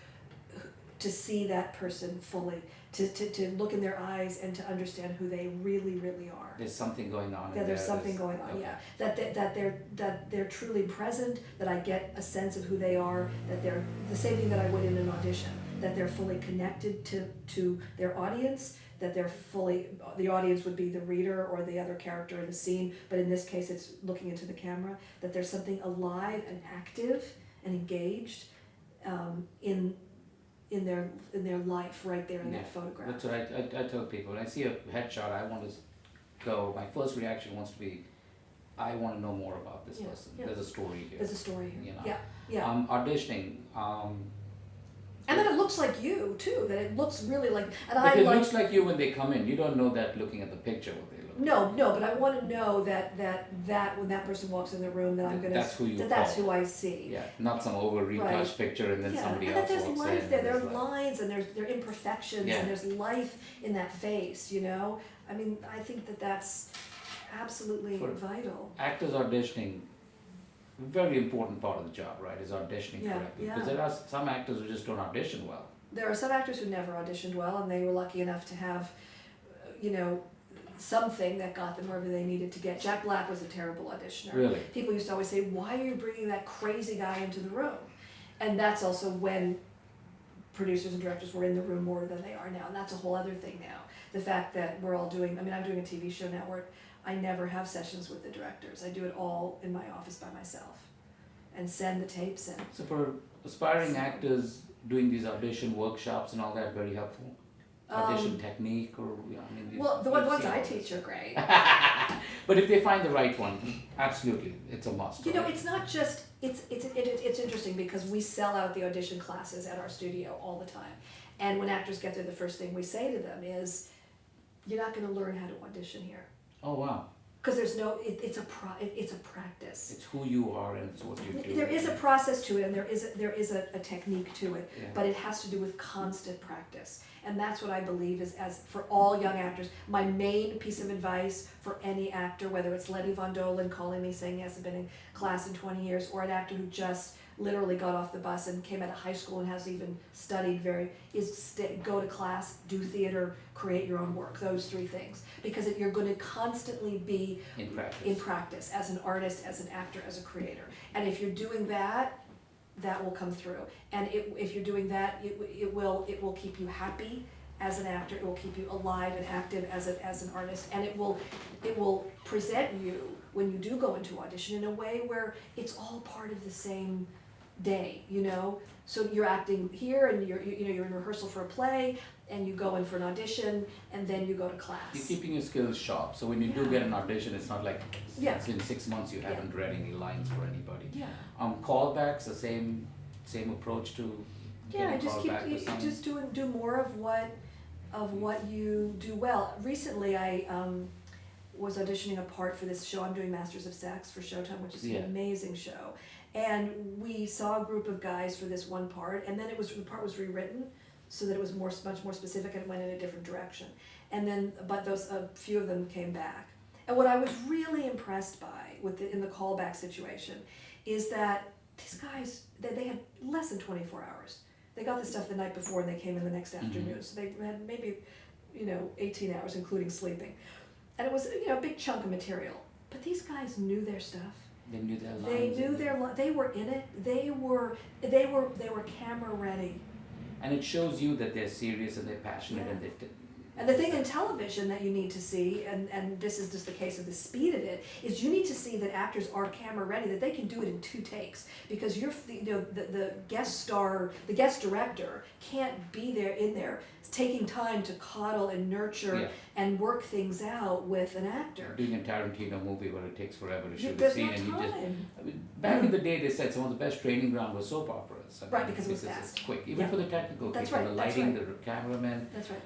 [SPEAKER 2] to see that person fully, to look in their eyes and to understand who they really, really are.
[SPEAKER 1] There's something going on.
[SPEAKER 2] Yeah, there's something going on.
[SPEAKER 1] Okay.
[SPEAKER 2] Yeah, that they're truly present. That I get a sense of who they are. That they're the same thing that I would in an audition. That they're fully connected to their audience. That the audience would be the reader or the other character in the scene, but in this case it's looking into the camera. That there's something alive and active and engaged in their life right there in that photograph.
[SPEAKER 1] That's what I tell people. When I see a headshot, I want to go, my first reaction wants to be, I want to know more about this person. Yeah. There's a story here.
[SPEAKER 2] There's a story here.
[SPEAKER 1] You know?
[SPEAKER 2] Yeah.
[SPEAKER 1] Auditioning,
[SPEAKER 2] And then it looks like you too. That it looks really like. And
[SPEAKER 1] But it looks like you when they come in. You don't know that looking at the picture what they look.
[SPEAKER 2] No, but I want to know that when that person walks in the room, that I'm gonna.
[SPEAKER 1] That's who you
[SPEAKER 2] that's
[SPEAKER 1] call.
[SPEAKER 2] who I see.
[SPEAKER 1] Yeah, not some over retouched picture and then somebody
[SPEAKER 2] and
[SPEAKER 1] else
[SPEAKER 2] that there's
[SPEAKER 1] walks
[SPEAKER 2] life
[SPEAKER 1] in.
[SPEAKER 2] there.
[SPEAKER 1] and
[SPEAKER 2] There are
[SPEAKER 1] there's
[SPEAKER 2] lines and there are imperfections
[SPEAKER 1] Yeah.
[SPEAKER 2] and there's life in that face. You know, I mean, I think that's absolutely
[SPEAKER 1] For
[SPEAKER 2] vital.
[SPEAKER 1] Actors auditioning, very important part of the job, right? Is auditioning
[SPEAKER 2] Yeah,
[SPEAKER 1] correctly.
[SPEAKER 2] yeah.
[SPEAKER 1] Because there are some actors who just don't audition well.
[SPEAKER 2] There are some actors who never auditioned well, and they were lucky enough to have, something that got them wherever they needed to get. Jack Black was a terrible auditioner.
[SPEAKER 1] Really?
[SPEAKER 2] People used to always say, "Why are you bringing that crazy guy into the room?" And that's also when producers and directors were in the room more than they are now, and that's a whole other thing now. The fact that we're all doing, I'm doing a TV show now where I never have sessions with the directors. I do it all in my office by myself and send the tapes in.
[SPEAKER 1] So for aspiring actors, doing these audition workshops and all that, very helpful. Audition technique or
[SPEAKER 2] Well, the ones I
[SPEAKER 1] all
[SPEAKER 2] teach are great.
[SPEAKER 1] But if they find the right one, absolutely, it's a must.
[SPEAKER 2] You know,
[SPEAKER 1] right?
[SPEAKER 2] it's not just, it's interesting because we sell out the audition classes at our studio all the time. And when actors get there, the first thing we say to them is, you're not gonna learn how to audition here.
[SPEAKER 1] Oh wow.
[SPEAKER 2] Because there's no, it's a practice.
[SPEAKER 1] It's who you are and it's what you do.
[SPEAKER 2] There is a process to it and there is a technique to it,
[SPEAKER 1] Yeah.
[SPEAKER 2] but it has to do with constant practice. And that's what I believe is, as for all young actors, my main piece of advice for any actor, whether it's Letty Von Dolen calling me saying he hasn't been in class in 20 years, or an actor who just literally got off the bus and came out of high school and hasn't even studied go to class, do theater, create your own work, those three things. Because you're going to constantly be in practice as an artist, as an actor, as a creator. And if you're doing that, that will come through. And if you're doing that, it will keep you happy as an actor. It will keep you alive and active as an artist. And it will present you when you do go into audition in a way where it's all part of the same day, So you're acting here and you're in rehearsal for a play and you go in for an audition and then you go to class.
[SPEAKER 1] You're keeping your skills sharp. So when you do get an audition, it's not like it's in 6 months you haven't read any lines for anybody.
[SPEAKER 2] Yeah.
[SPEAKER 1] Callbacks, the same approach to getting callback to someone.
[SPEAKER 2] do more of what you do well. Recently I was auditioning a part for this show I'm doing, Masters of Sex, for Showtime, which is an amazing show. And we saw a group of guys for this one part, and then the part was rewritten so that it was much more specific and it went in a different direction. And then, but a few of them came back. And what I was really impressed by in the callback situation is that these guys, they had less than 24 hours. They got the stuff the night before and they came in the next afternoon. So they had maybe, 18 hours, including sleeping. And it was, a big chunk of material. But these guys knew their stuff.
[SPEAKER 1] They knew their lines.
[SPEAKER 2] They knew they were in it. They were camera ready.
[SPEAKER 1] And it shows you that they're serious and they're passionate and
[SPEAKER 2] And the thing in television that you need to see, and this is just the case of the speed of it, is you need to see that actors are camera ready, that they can do it in 2 takes. Because the guest star, the guest director can't be in there taking time to coddle and nurture and work things out with an actor.
[SPEAKER 1] Doing a Tarantino movie where it takes forever to shoot a
[SPEAKER 2] There's
[SPEAKER 1] scene,
[SPEAKER 2] no
[SPEAKER 1] and you just.
[SPEAKER 2] time.
[SPEAKER 1] Back in the day, they said some of the best training ground was soap operas.
[SPEAKER 2] Right, because it was fast.
[SPEAKER 1] It's quick, even for the technical
[SPEAKER 2] That's
[SPEAKER 1] people,
[SPEAKER 2] right,
[SPEAKER 1] the
[SPEAKER 2] that's
[SPEAKER 1] lighting,
[SPEAKER 2] right.
[SPEAKER 1] the cameramen.
[SPEAKER 2] That's right.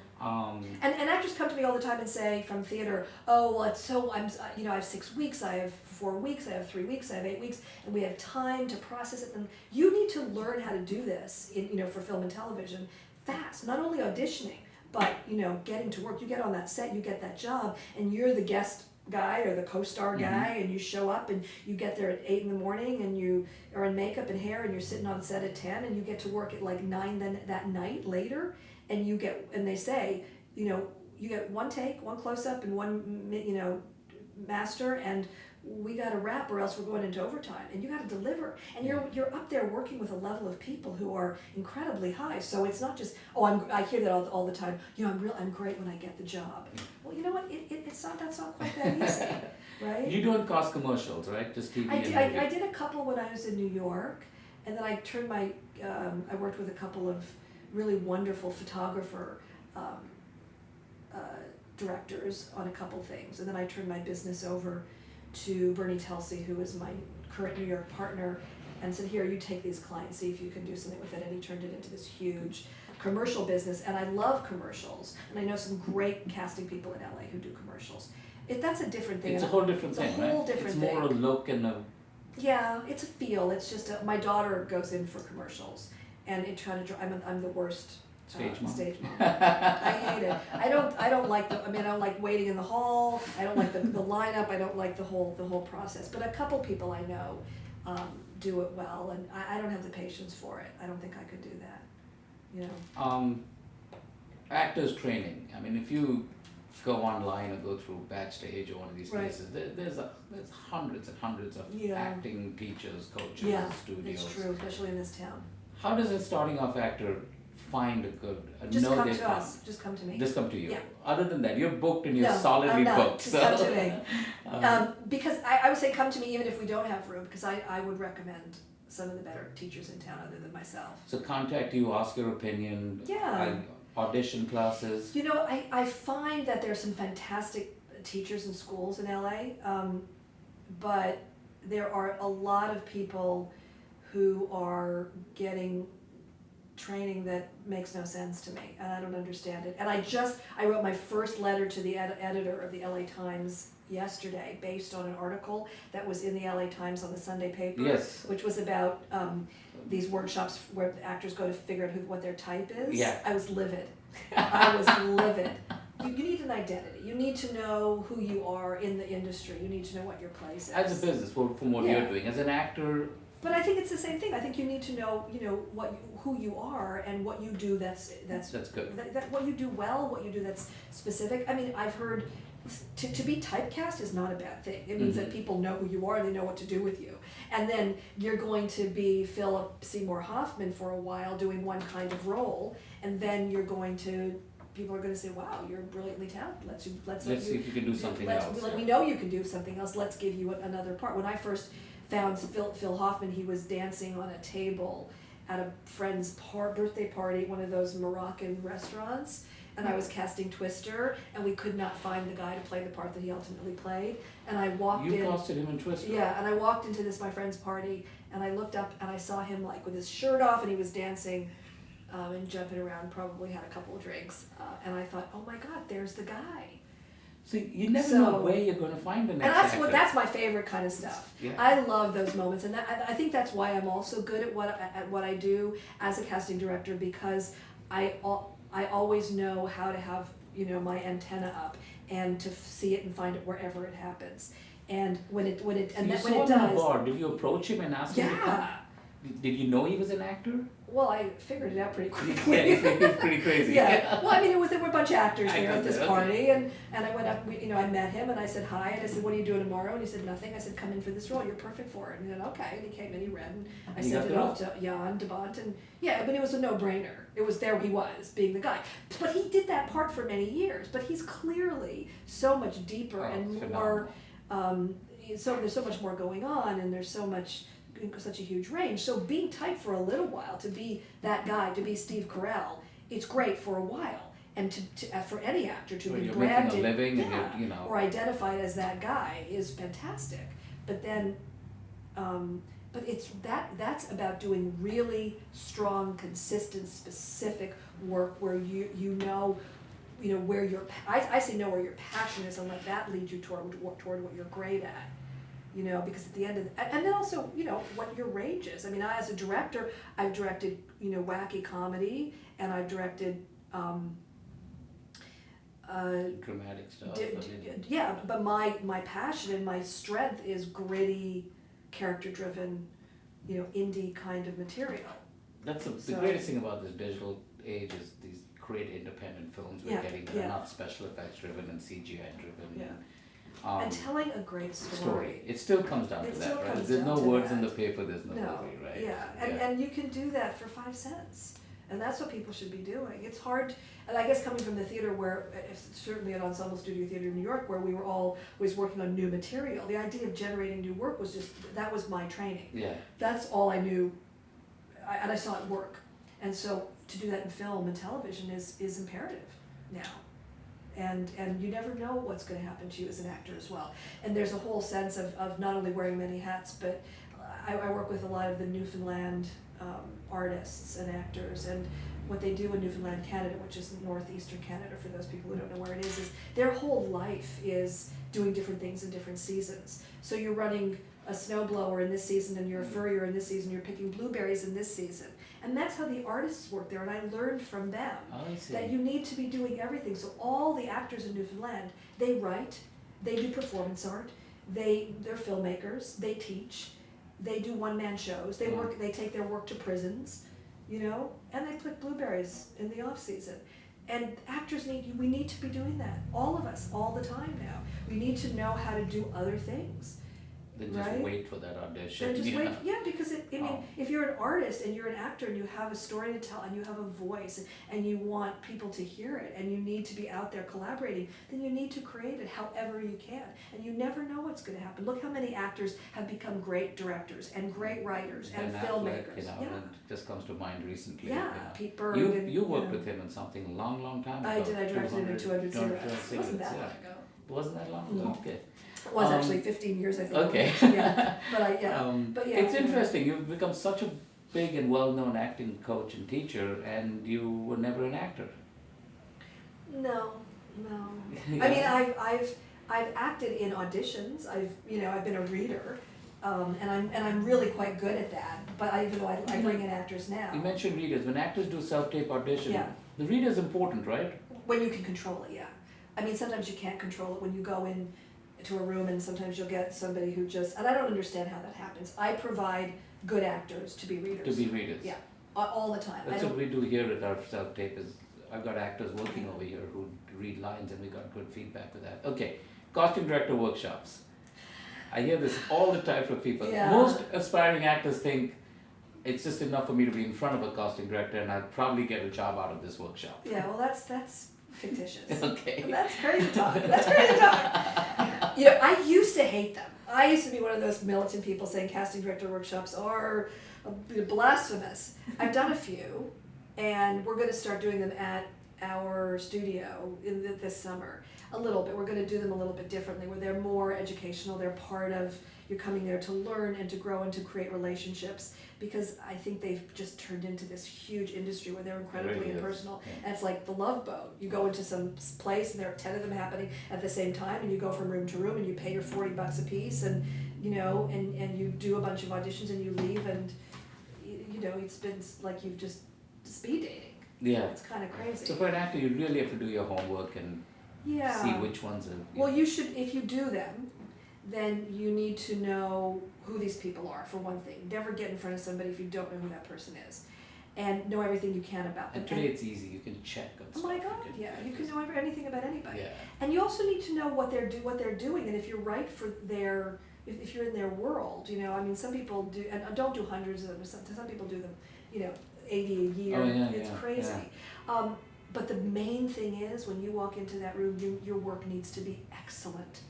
[SPEAKER 1] And
[SPEAKER 2] actors come to me all the time and say from theater, oh, well, it's so I have 6 weeks, I have 4 weeks, I have 3 weeks, I have 8 weeks, and we have time to process it. And you need to learn how to do this for film and television fast. Not only auditioning, but getting to work. You get on that set, you get that job, and you're the guest guy or the co-star guy, and you show up and you get there at 8 in the morning and you are in makeup and hair and you're sitting on set at 10 and you get to work at like 9 then that night later, and they say, you get 1 take, 1 close-up and 1 master, and we got to wrap or else we're going into overtime, and you got to deliver, and you're up there working with a level of people who are incredibly high. So it's not just I hear that all the time. I'm great when I get the job. Well, you know what? That's not quite that easy, right?
[SPEAKER 1] You don't cost commercials, right? Just TV.
[SPEAKER 2] I did a couple when I was in New York, and then I turned I worked with a couple of really wonderful photographer directors on a couple things, and then I turned my business over to Bernie Telsey, who is my current New York partner, and said, here, you take these clients, see if you can do something with it, and he turned it into this huge commercial business, and I love commercials, and I know some great casting people in LA who do commercials. That's a different thing.
[SPEAKER 1] It's a whole different
[SPEAKER 2] it's
[SPEAKER 1] thing,
[SPEAKER 2] a whole
[SPEAKER 1] right?
[SPEAKER 2] different
[SPEAKER 1] It's more
[SPEAKER 2] thing.
[SPEAKER 1] a look and a...
[SPEAKER 2] Yeah, it's a feel. It's just my daughter goes in for commercials, and it trying to. I'm the worst
[SPEAKER 1] Stage mom.
[SPEAKER 2] Stage mom. I hate it. I don't like I don't like waiting in the hall. I don't like the lineup. I don't like the whole process. But a couple people I know do it well, and I don't have the patience for it. I don't think I could do that. You know.
[SPEAKER 1] Actors training. I mean, if you go online or go through Backstage or one of these
[SPEAKER 2] Right.
[SPEAKER 1] places, there's hundreds and hundreds of
[SPEAKER 2] Yeah.
[SPEAKER 1] acting teachers, coaches,
[SPEAKER 2] Yeah,
[SPEAKER 1] studios.
[SPEAKER 2] it's true, especially in this town.
[SPEAKER 1] How does a starting off actor find a good,
[SPEAKER 2] Just
[SPEAKER 1] know
[SPEAKER 2] come
[SPEAKER 1] they
[SPEAKER 2] to
[SPEAKER 1] found?
[SPEAKER 2] us. Just come to me.
[SPEAKER 1] Just come to you.
[SPEAKER 2] Yeah.
[SPEAKER 1] Other than that, you're booked and you're
[SPEAKER 2] No,
[SPEAKER 1] solidly
[SPEAKER 2] I'm not.
[SPEAKER 1] booked.
[SPEAKER 2] Just
[SPEAKER 1] So.
[SPEAKER 2] come to me. Because I would say come to me even if we don't have room, because I would recommend some of the better teachers in town other than myself.
[SPEAKER 1] So contact you, ask your opinion.
[SPEAKER 2] Yeah.
[SPEAKER 1] Audition classes.
[SPEAKER 2] You know, I find that there's some fantastic teachers and schools in LA, but there are a lot of people who are getting training that makes no sense to me, and I don't understand it. And I wrote my first letter to the editor of the LA Times yesterday based on an article that was in the LA Times on the Sunday paper,
[SPEAKER 1] Yes.
[SPEAKER 2] which was about these workshops where the actors go to figure out what their type is.
[SPEAKER 1] Yeah.
[SPEAKER 2] I was livid. I was livid. You need an identity. You need to know who you are in the industry. You need to know what your place is.
[SPEAKER 1] As a business, from what
[SPEAKER 2] Yeah.
[SPEAKER 1] you're doing, as an actor.
[SPEAKER 2] But I think it's the same thing. I think you need to know, who you are and what you do that's
[SPEAKER 1] good.
[SPEAKER 2] that what you do well, what you do that's specific. I mean, I've heard to be typecast is not a bad thing. It means that people know who you are and they know what to do with you. And then you're going to be Philip Seymour Hoffman for a while doing one kind of role, and then people are going to say, wow, you're brilliantly talented. Let's
[SPEAKER 1] see if you can do something else.
[SPEAKER 2] We know you can do something else. Let's give you another part. When I first found Phil Hoffman, he was dancing on a table at a friend's birthday party at one of those Moroccan restaurants, and I was casting Twister, and we could not find the guy to play the part that he ultimately played. And I walked in.
[SPEAKER 1] You casted him in Twister.
[SPEAKER 2] Yeah, and I walked into my friend's party, and I looked up, and I saw him like with his shirt off, and he was dancing and jumping around. Probably had a couple of drinks, and I thought, oh my God, there's the guy.
[SPEAKER 1] So you never know where you're going to find the next actor.
[SPEAKER 2] And that's my favorite kind of stuff.
[SPEAKER 1] Yeah.
[SPEAKER 2] I love those moments, and I think that's why I'm also good at what I do as a casting director, because I always know how to have my antenna up and to see it and find it wherever it happens. And when it does.
[SPEAKER 1] Did you approach him and ask him to come?
[SPEAKER 2] Yeah.
[SPEAKER 1] Did you know he was an actor?
[SPEAKER 2] Well, I figured it out pretty quickly.
[SPEAKER 1] Yeah, he's pretty crazy.
[SPEAKER 2] Yeah. Well, I mean, there were a bunch of actors
[SPEAKER 1] I
[SPEAKER 2] there
[SPEAKER 1] got
[SPEAKER 2] at this
[SPEAKER 1] that,
[SPEAKER 2] party, and I went up. I met him, and I said hi, and I said, "What are you doing tomorrow?" And he said, "Nothing." I said, "Come in for this role. You're perfect for it." And he said, "Okay." And he came in. He read, and I
[SPEAKER 1] You
[SPEAKER 2] sent
[SPEAKER 1] got
[SPEAKER 2] it
[SPEAKER 1] the
[SPEAKER 2] off to Jan DeBont, and but it was a no-brainer. It was there. He was being the guy, but he did that part for many years. But he's clearly so much deeper and more. So there's so much more going on, and there's such a huge range. So being typed for a little while to be that guy, to be Steve Carell, it's great for a while. And for any actor to be branded, or identified as that guy is fantastic. But then, but it's that's about doing really strong, consistent, specific work where you know where I say know where your passion is, and let that lead you toward what you're great at. Because at the end of and then also, what your range is. I mean, as a director, I've directed, wacky comedy, and I've directed,
[SPEAKER 1] dramatic stuff.
[SPEAKER 2] But my passion and my strength is gritty, character-driven, indie kind of material.
[SPEAKER 1] That's the greatest thing about this digital age is these great independent films we're getting that are not special effects driven and CGI driven.
[SPEAKER 2] Yeah. And telling a great story.
[SPEAKER 1] It still comes down to that, right? There's no words in the paper, there's no movie, right?
[SPEAKER 2] Yeah, and you can do that for 5 cents. And that's what people should be doing. It's hard, and I guess coming from the theater where, certainly at Ensemble Studio Theater in New York, where we were always working on new material, the idea of generating new work that was my training.
[SPEAKER 1] Yeah.
[SPEAKER 2] That's all I knew, and I saw it work. And so to do that in film and television is imperative now. And you never know what's going to happen to you as an actor as well. And there's a whole sense of not only wearing many hats, but I work with a lot of the Newfoundland artists and actors, and what they do in Newfoundland, Canada, which is northeastern Canada for those people who don't know where it is their whole life is doing different things in different seasons. So you're running a snowblower in this season, and you're a furrier in this season, you're picking blueberries in this season. And that's how the artists work there, and I learned from them that you need to be doing everything. So all the actors in Newfoundland, they write, they do performance art, they're filmmakers, they teach, they do one-man shows, they take their work to prisons, you know, and they pick blueberries in the off season. And actors we need to be doing that, all of us, all the time now. We need to know how to do other things.
[SPEAKER 1] Then just
[SPEAKER 2] right?
[SPEAKER 1] wait for that audition.
[SPEAKER 2] Then just
[SPEAKER 1] you
[SPEAKER 2] wait,
[SPEAKER 1] know?
[SPEAKER 2] yeah, because if you're an artist and you're an actor and you have a story to tell and you have a voice and you want people to hear it and you need to be out there collaborating, then you need to create it however you can. And you never know what's going to happen. Look how many actors have become great directors and great writers and filmmakers.
[SPEAKER 1] You know, it just comes to mind recently.
[SPEAKER 2] Yeah,
[SPEAKER 1] you know.
[SPEAKER 2] Pete Berg.
[SPEAKER 1] You worked with him in something a long time ago.
[SPEAKER 2] I did. I directed him in 200 Cigarettes. It wasn't that long ago.
[SPEAKER 1] Wasn't that long ago?
[SPEAKER 2] No.
[SPEAKER 1] Okay.
[SPEAKER 2] It was actually 15 years, I think.
[SPEAKER 1] Okay.
[SPEAKER 2] Yeah, but yeah.
[SPEAKER 1] It's interesting. You've become such a big and well-known acting coach and teacher, and you were never an actor.
[SPEAKER 2] No.
[SPEAKER 1] Yeah.
[SPEAKER 2] I mean, I've acted in auditions. I've been a reader, and I'm really quite good at that. But even though I bring in actors now.
[SPEAKER 1] You mentioned readers. When actors do self-tape audition, the reader's important, right?
[SPEAKER 2] When you can control it, yeah. I mean, sometimes you can't control it when you go in to a room, and sometimes you'll get somebody who and I don't understand how that happens. I provide good actors to be readers.
[SPEAKER 1] To be readers.
[SPEAKER 2] Yeah, all the time.
[SPEAKER 1] That's what we do here at our self-tape. Is I've got actors working over here who read lines, and we got good feedback with that. Okay, costume director workshops. I hear this all the time from people.
[SPEAKER 2] Yeah.
[SPEAKER 1] Most aspiring actors think it's just enough for me to be in front of a costume director, and I'll probably get a job out of this workshop.
[SPEAKER 2] Yeah, well, that's fictitious.
[SPEAKER 1] Okay.
[SPEAKER 2] That's crazy talk. That's crazy talk. You know, I used to hate them. I used to be one of those militant people saying casting director workshops are blasphemous. I've done a few, and we're going to start doing them at our studio this summer. A little bit. We're going to do them a little bit differently, where they're more educational. They're part of, you're coming there to learn and to grow and to create relationships, because I think they've just turned into this huge industry where they're incredibly
[SPEAKER 1] really
[SPEAKER 2] impersonal.
[SPEAKER 1] Yeah.
[SPEAKER 2] And it's like the Love Boat. You go into some place and there are 10 of them happening at the same time, and you go from room to room and you pay your $40 a piece, and and you do a bunch of auditions and you leave, and it's been like you've just speed dating.
[SPEAKER 1] Yeah.
[SPEAKER 2] It's kind of crazy.
[SPEAKER 1] So for an actor, you really have to do your homework and see which ones are.
[SPEAKER 2] Well, you should, if you do them, then you need to know who these people are, for one thing. Never get in front of somebody if you don't know who that person is. And know everything you can about them.
[SPEAKER 1] And today it's easy, you can check on
[SPEAKER 2] Oh
[SPEAKER 1] stuff.
[SPEAKER 2] my God, you can know anything about anybody.
[SPEAKER 1] Yeah.
[SPEAKER 2] And you also need to know what they're doing, and if you're right for if you're in their world, I mean, some people do, and don't do hundreds of them, some people do them, 80 a year.
[SPEAKER 1] Oh, yeah,
[SPEAKER 2] it's crazy.
[SPEAKER 1] yeah.
[SPEAKER 2] But the main thing is, when you walk into that room, your work needs to be excellent.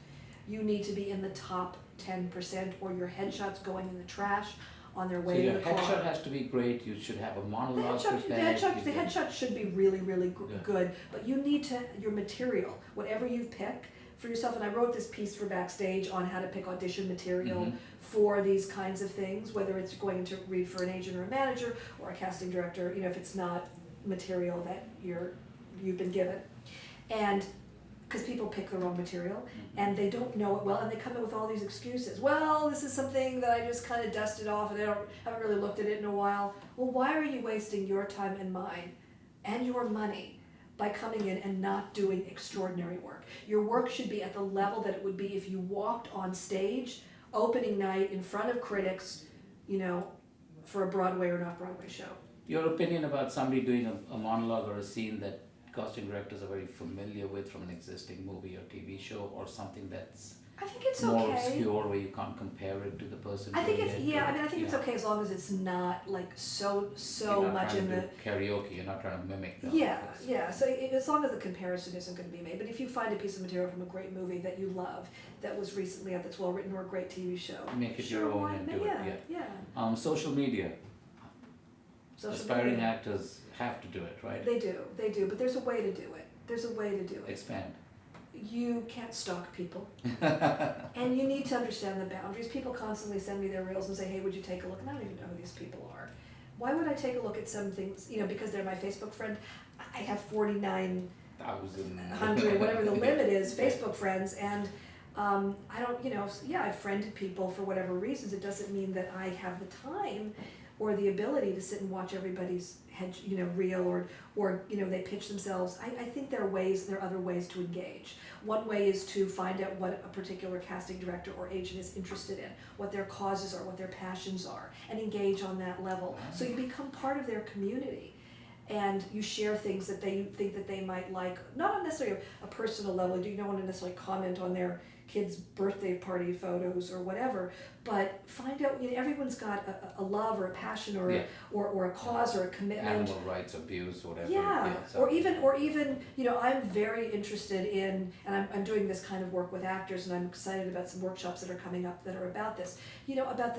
[SPEAKER 2] You need to be in the top 10%, or your headshot's going in the trash on their way to the car.
[SPEAKER 1] So your headshot has to be great. You should have a monologue prepared.
[SPEAKER 2] The headshot should be really, really good. But you need your material, whatever you pick for yourself. And I wrote this piece for Backstage on how to pick audition material for these kinds of things, whether it's going to read for an agent or a manager or a casting director, if it's not material that you've been given. And because people pick the wrong material and they don't know it well, and they come in with all these excuses. Well, this is something that I just kind of dusted off and I haven't really looked at it in a while. Well, why are you wasting your time and mine and your money by coming in and not doing extraordinary work? Your work should be at the level that it would be if you walked on stage, opening night, in front of critics, for a Broadway or an off-Broadway show.
[SPEAKER 1] Your opinion about somebody doing a monologue or a scene that costume directors are very familiar with from an existing movie or TV show, or something that's
[SPEAKER 2] I think it's
[SPEAKER 1] more
[SPEAKER 2] okay.
[SPEAKER 1] obscure where you can't compare it to the person
[SPEAKER 2] I think
[SPEAKER 1] doing
[SPEAKER 2] it's
[SPEAKER 1] it?
[SPEAKER 2] I think it's okay as long as it's not like so
[SPEAKER 1] You're not
[SPEAKER 2] much
[SPEAKER 1] trying
[SPEAKER 2] in
[SPEAKER 1] to
[SPEAKER 2] the
[SPEAKER 1] do karaoke, you're not trying to mimic them.
[SPEAKER 2] Yeah. So as long as the comparison isn't going to be made, but if you find a piece of material from a great movie that you love, that was recently out, that's well written, or a great TV show,
[SPEAKER 1] Make it your own and do it.
[SPEAKER 2] Yeah.
[SPEAKER 1] Social media.
[SPEAKER 2] Social
[SPEAKER 1] Aspiring
[SPEAKER 2] media.
[SPEAKER 1] actors have to do it, right?
[SPEAKER 2] They do, but there's a way to do it. There's a way to do it.
[SPEAKER 1] Expand.
[SPEAKER 2] you can't stalk people. And you need to understand the boundaries. People constantly send me their reels and say, hey, would you take a look? And I don't even know who these people are. Why would I take a look at some things, because they're my Facebook friend? I have 4,900, whatever the limit is, Facebook friends, and I don't, I've friended people for whatever reasons. It doesn't mean that I have the time or the ability to sit and watch everybody's head, reel or they pitch themselves. I think there are other ways to engage. One way is to find out what a particular casting director or agent is interested in, what their causes are, what their passions are, and engage on that level. So you become part of their community. And you share things that they think that they might like, not on necessarily a personal level. You don't want to necessarily comment on their kids' birthday party photos or whatever, but find out. Everyone's got a love or a passion or a cause or a commitment.
[SPEAKER 1] Animal rights abuse, whatever.
[SPEAKER 2] Yeah, or even I'm very interested in, and I'm doing this kind of work with actors, and I'm excited about some workshops that are coming up that are about this. About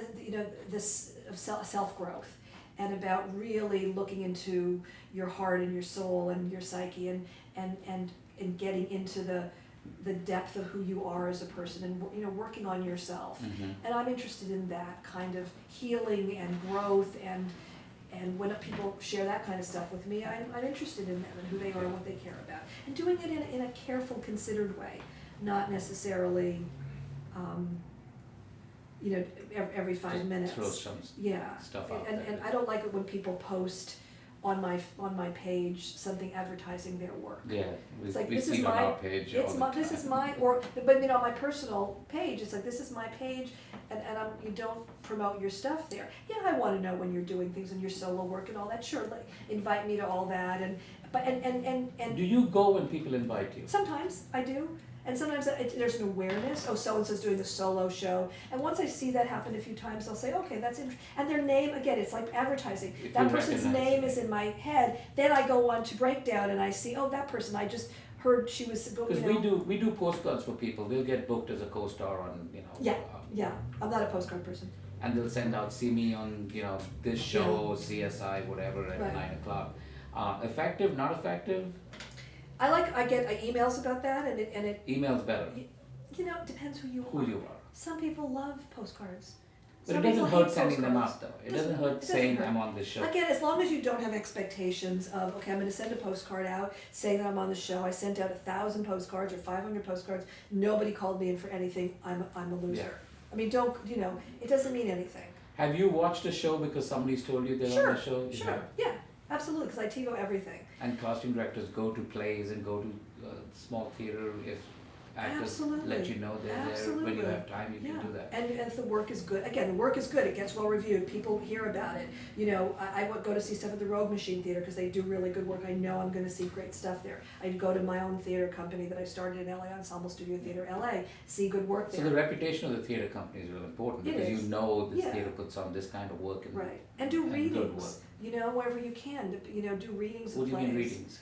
[SPEAKER 2] this self growth. And about really looking into your heart and your soul and your psyche and getting into the depth of who you are as a person and working on yourself.
[SPEAKER 1] Mm-hmm.
[SPEAKER 2] And I'm interested in that kind of healing and growth and when people share that kind of stuff with me, I'm interested in them and who they are and what they care about. And doing it in a careful, considered way, not necessarily every 5 minutes.
[SPEAKER 1] Throw some stuff out there.
[SPEAKER 2] And I don't like it when people post on my page something advertising their work.
[SPEAKER 1] Yeah,
[SPEAKER 2] It's like,
[SPEAKER 1] we
[SPEAKER 2] this
[SPEAKER 1] see
[SPEAKER 2] is
[SPEAKER 1] it on
[SPEAKER 2] my-
[SPEAKER 1] our page all the time.
[SPEAKER 2] This is my, but on my personal page, it's like, this is my page, and you don't promote your stuff there. Yeah, I want to know when you're doing things and your solo work and all that. Sure, invite me to all that, and
[SPEAKER 1] Do you go when people invite you?
[SPEAKER 2] sometimes I do. And sometimes there's an awareness, so-and-so's doing a solo show. And once I see that happen a few times, I'll say, okay, that's interesting. And their name, again, it's like advertising.
[SPEAKER 1] If
[SPEAKER 2] That
[SPEAKER 1] you
[SPEAKER 2] person's
[SPEAKER 1] recognize
[SPEAKER 2] name
[SPEAKER 1] it.
[SPEAKER 2] is in my head. Then I go on to breakdown and I see, oh, that person, I just heard she was,
[SPEAKER 1] Because we do postcards for people. They'll get booked as a co-star on,
[SPEAKER 2] Yeah, I'm not a postcard person.
[SPEAKER 1] and they'll send out, see me on, this show, CSI, whatever, at
[SPEAKER 2] Right.
[SPEAKER 1] 9:00. Effective, not effective?
[SPEAKER 2] I get emails about that and it,
[SPEAKER 1] Email's better,
[SPEAKER 2] it depends who you are.
[SPEAKER 1] who you are.
[SPEAKER 2] Some people love postcards.
[SPEAKER 1] But
[SPEAKER 2] Some
[SPEAKER 1] it doesn't
[SPEAKER 2] people
[SPEAKER 1] hurt
[SPEAKER 2] hate
[SPEAKER 1] sending them
[SPEAKER 2] postcards.
[SPEAKER 1] out though. It doesn't hurt
[SPEAKER 2] doesn't
[SPEAKER 1] saying
[SPEAKER 2] hurt.
[SPEAKER 1] I'm on this show.
[SPEAKER 2] Again, as long as you don't have expectations of, okay, I'm going to send a postcard out saying that I'm on the show. I sent out 1,000 postcards or 500 postcards. Nobody called me in for anything. I'm a loser.
[SPEAKER 1] Yeah.
[SPEAKER 2] I mean, don't, it doesn't mean anything.
[SPEAKER 1] Have you watched a show because somebody's told you they're on the show? You
[SPEAKER 2] Sure,
[SPEAKER 1] have?
[SPEAKER 2] yeah, absolutely, because I TiVo everything.
[SPEAKER 1] And casting directors go to plays and go to small theater if actors
[SPEAKER 2] Absolutely.
[SPEAKER 1] let you know they're there. When
[SPEAKER 2] Absolutely.
[SPEAKER 1] you have time, you
[SPEAKER 2] Yeah,
[SPEAKER 1] can do that.
[SPEAKER 2] and if the work is good, again, the work is good, it gets well reviewed, people hear about it. I would go to see stuff at the Rogue Machine Theater because they do really good work, I know I'm gonna see great stuff there. I'd go to my own theater company that I started in LA, Ensemble Studio Theater LA, see good work there.
[SPEAKER 1] So the reputation of the theater company is really important
[SPEAKER 2] It
[SPEAKER 1] because
[SPEAKER 2] is.
[SPEAKER 1] you know this
[SPEAKER 2] Yeah.
[SPEAKER 1] theater puts on this kind of work and
[SPEAKER 2] Right, and do
[SPEAKER 1] and good
[SPEAKER 2] readings, wherever you can, do readings
[SPEAKER 1] What
[SPEAKER 2] of
[SPEAKER 1] do you
[SPEAKER 2] plays.
[SPEAKER 1] mean readings?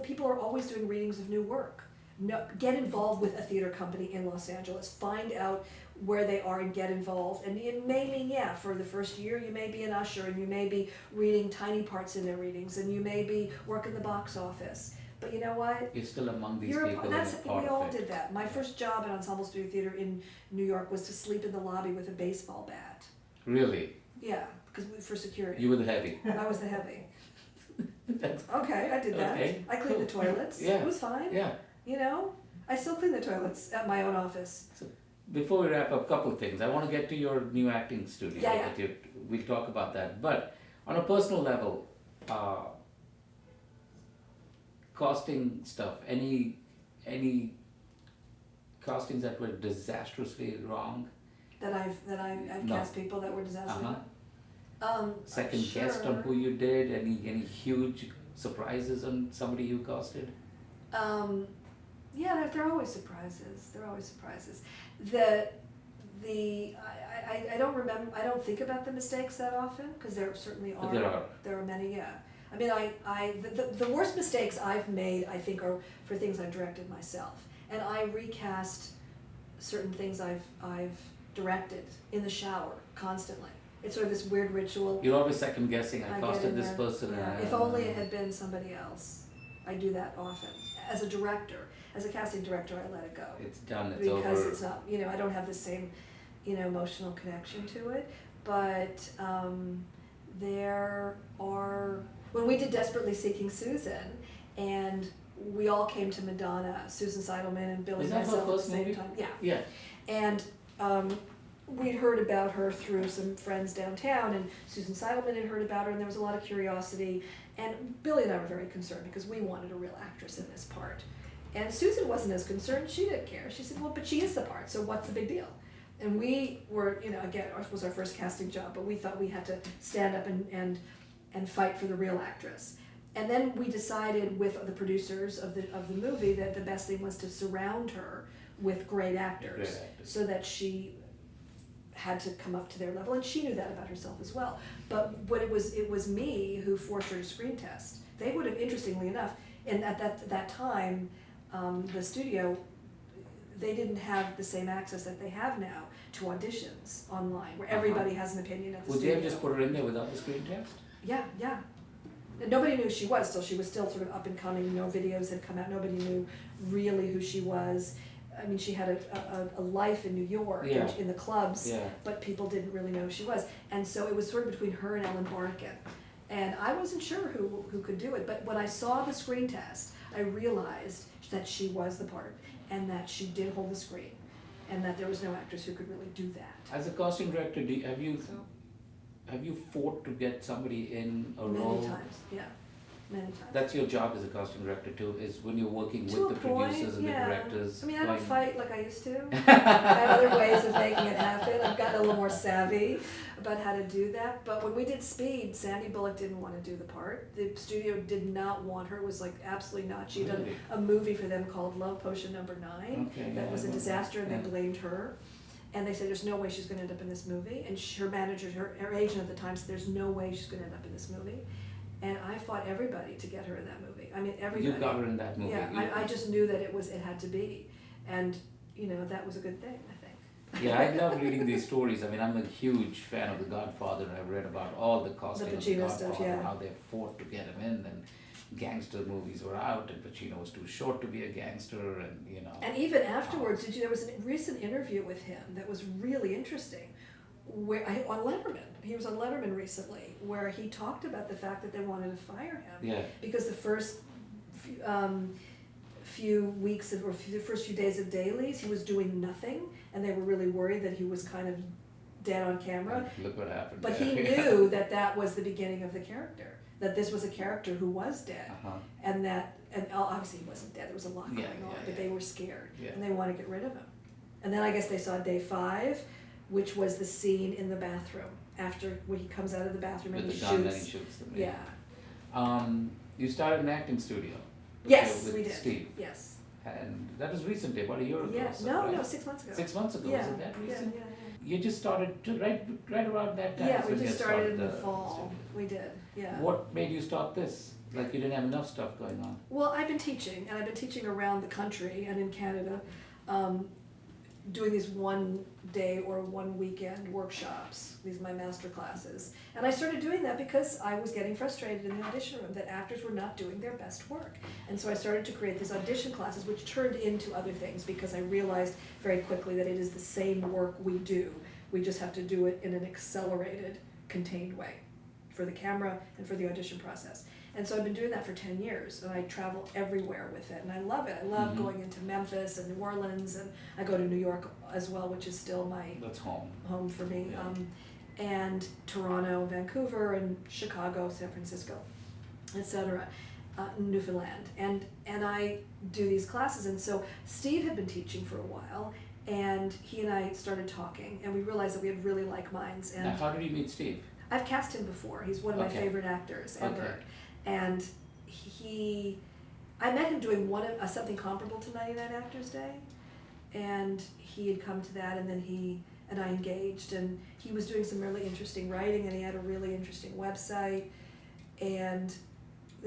[SPEAKER 2] People are always doing readings of new work. No, get involved with a theater company in Los Angeles. Find out where they are and get involved. And it may mean, for the first year you may be an usher and you may be reading tiny parts in their readings and you may be working the box office. But you know what?
[SPEAKER 1] You're still among these
[SPEAKER 2] You're
[SPEAKER 1] people
[SPEAKER 2] that's,
[SPEAKER 1] and you're part
[SPEAKER 2] we all
[SPEAKER 1] of it.
[SPEAKER 2] did that. My first job at Ensemble Studio Theater in New York was to sleep in the lobby with a baseball bat.
[SPEAKER 1] Really?
[SPEAKER 2] Yeah, because for security.
[SPEAKER 1] You were the heavy.
[SPEAKER 2] I was the heavy.
[SPEAKER 1] That's,
[SPEAKER 2] Okay, I did that.
[SPEAKER 1] Okay,
[SPEAKER 2] I cleaned the
[SPEAKER 1] cool.
[SPEAKER 2] toilets.
[SPEAKER 1] Yeah.
[SPEAKER 2] It was fine.
[SPEAKER 1] yeah.
[SPEAKER 2] I still clean the toilets at my own office.
[SPEAKER 1] Before we wrap up, a couple of things. I want to get to your new acting studio.
[SPEAKER 2] Yeah.
[SPEAKER 1] We'll talk about that. But on a personal level, casting stuff, any castings that were disastrously wrong?
[SPEAKER 2] That I've
[SPEAKER 1] No.
[SPEAKER 2] cast people that were disastrous.
[SPEAKER 1] Uh-huh. Second guessed on who you did? Any huge surprises on somebody you casted?
[SPEAKER 2] Yeah, there are always surprises. There are always surprises. I don't remember. I don't think about the mistakes that often because there certainly are.
[SPEAKER 1] But there are.
[SPEAKER 2] There are many. Yeah. I mean, the worst mistakes I've made, I think, are for things I've directed myself, and I recast certain things I've directed in the shower constantly. It's sort of this weird ritual.
[SPEAKER 1] You're always second guessing. I
[SPEAKER 2] get
[SPEAKER 1] casted
[SPEAKER 2] in
[SPEAKER 1] this
[SPEAKER 2] there.
[SPEAKER 1] person.
[SPEAKER 2] Yeah. If only it had been somebody else. I do that often. as a director, as a casting director, I let it go.
[SPEAKER 1] It's done, it's
[SPEAKER 2] Because
[SPEAKER 1] over.
[SPEAKER 2] it's not, I don't have the same, emotional connection to it. But there are, when we did Desperately Seeking Susan, and we all came to Madonna, Susan Seidelman and Billy
[SPEAKER 1] Was that her
[SPEAKER 2] Maisel at the
[SPEAKER 1] first
[SPEAKER 2] same
[SPEAKER 1] movie?
[SPEAKER 2] time. Yeah.
[SPEAKER 1] Yeah.
[SPEAKER 2] And we'd heard about her through some friends downtown, and Susan Seidelman had heard about her, and there was a lot of curiosity. And Billy and I were very concerned because we wanted a real actress in this part. And Susan wasn't as concerned, she didn't care. She said, well, but she is the part, so what's the big deal? And we were, again, ours was our first casting job, but we thought we had to stand up and fight for the real actress. And then we decided with the producers of the movie that the best thing was to surround her with great actors, so that she had to come up to their level, and she knew that about herself as well. But it was me who forced her to screen test. They would have, interestingly enough, and at that time, the studio, they didn't have the same access that they have now to auditions online, where everybody has an opinion at the
[SPEAKER 1] Would
[SPEAKER 2] studio.
[SPEAKER 1] you have just put her in there without the screen test?
[SPEAKER 2] Yeah. And nobody knew who she was still. She was still sort of up and coming. No videos had come out. Nobody knew really who she was. I mean, she had a life in New York, in the clubs, but people didn't really know who she was. And so it was sort of between her and Ellen Barkin. And I wasn't sure who could do it, but when I saw the screen test, I realized that she was the part, and that she did hold the screen, and that there was no actress who could really do that.
[SPEAKER 1] As a casting director, have you fought to get somebody in a role?
[SPEAKER 2] Many times, yeah. Many times.
[SPEAKER 1] That's your job as a casting director too, is when you're working
[SPEAKER 2] To
[SPEAKER 1] with
[SPEAKER 2] a
[SPEAKER 1] the producers and the
[SPEAKER 2] point,
[SPEAKER 1] directors.
[SPEAKER 2] I mean, I don't
[SPEAKER 1] going-
[SPEAKER 2] fight like I used to. I have other ways of making it happen. I've gotten a little more savvy about how to do that. But when we did Speed, Sandy Bullock didn't want to do the part. The studio did not want her. It was like absolutely not. She'd done
[SPEAKER 1] Really?
[SPEAKER 2] a movie for them called Love Potion No. 9 that was a disaster, and they blamed her. And they said, there's no way she's going to end up in this movie. And her manager, her agent at the time said, there's no way she's going to end up in this movie. And I fought everybody to get her in that movie. I mean, everybody.
[SPEAKER 1] You got her in that movie.
[SPEAKER 2] Yeah, I just knew that it had to be. And, that was a good thing, I think.
[SPEAKER 1] Yeah, I love reading these stories. I mean, I'm a huge fan of The Godfather, and I've read about all the casting of The
[SPEAKER 2] Pacino
[SPEAKER 1] Godfather,
[SPEAKER 2] stuff,
[SPEAKER 1] how they fought to get him in, and gangster movies were out, and Pacino was too short to be a gangster, and
[SPEAKER 2] And even afterwards, there was a recent interview with him that was really interesting, on Letterman. He was on Letterman recently, where he talked about the fact that they wanted to fire him.
[SPEAKER 1] Yeah.
[SPEAKER 2] Because the first few weeks or the first few days of dailies, he was doing nothing, and they were really worried that he was kind of dead on camera.
[SPEAKER 1] Look what happened.
[SPEAKER 2] But he knew that was the beginning of the character, that this was a character who was dead, and obviously he wasn't dead. There was a lot going on, but they were scared, and they wanted to get rid of him. And then I guess they saw day 5, which was the scene in the bathroom after when he comes out of the bathroom
[SPEAKER 1] with
[SPEAKER 2] and
[SPEAKER 1] the
[SPEAKER 2] he
[SPEAKER 1] gun,
[SPEAKER 2] shoots.
[SPEAKER 1] then he shoots them.
[SPEAKER 2] Yeah.
[SPEAKER 1] You started an acting studio.
[SPEAKER 2] Yes,
[SPEAKER 1] with
[SPEAKER 2] we did.
[SPEAKER 1] Steve.
[SPEAKER 2] Yes.
[SPEAKER 1] And that was recently, about a year ago.
[SPEAKER 2] Yes.
[SPEAKER 1] So,
[SPEAKER 2] No,
[SPEAKER 1] right?
[SPEAKER 2] no, 6 months ago.
[SPEAKER 1] 6 months ago.
[SPEAKER 2] Yeah.
[SPEAKER 1] Was it that recent?
[SPEAKER 2] Yeah.
[SPEAKER 1] You just started to right around that time.
[SPEAKER 2] Yeah,
[SPEAKER 1] is
[SPEAKER 2] we
[SPEAKER 1] when you
[SPEAKER 2] just
[SPEAKER 1] had
[SPEAKER 2] started in the
[SPEAKER 1] the
[SPEAKER 2] fall. We did. Yeah.
[SPEAKER 1] What made you start this? Like you didn't have enough stuff going on.
[SPEAKER 2] Well, I've been teaching, and I've been teaching around the country and in Canada, doing these 1 day or 1 weekend workshops, these are my master classes. And I started doing that because I was getting frustrated in the audition room that actors were not doing their best work. And so I started to create these audition classes, which turned into other things because I realized very quickly that it is the same work we do. We just have to do it in an accelerated, contained way for the camera and for the audition process. And so I've been doing that for 10 years, and I travel everywhere with it, and I love it. I love going into Memphis and New Orleans, and I go to New York as well, which is still my
[SPEAKER 1] That's home.
[SPEAKER 2] home for me,
[SPEAKER 1] Yeah.
[SPEAKER 2] and Toronto, Vancouver, and Chicago, San Francisco, etc., Newfoundland. And I do these classes, and so Steve had been teaching for a while, and he and I started talking, and we realized that we had really like minds. And
[SPEAKER 1] Now, how did you meet Steve?
[SPEAKER 2] I've cast him before. He's one of my favorite actors ever.
[SPEAKER 1] Okay.
[SPEAKER 2] And I met him doing something comparable to 99 Actors Day, and he had come to that, and then he and I engaged, and he was doing some really interesting writing, and he had a really interesting website, and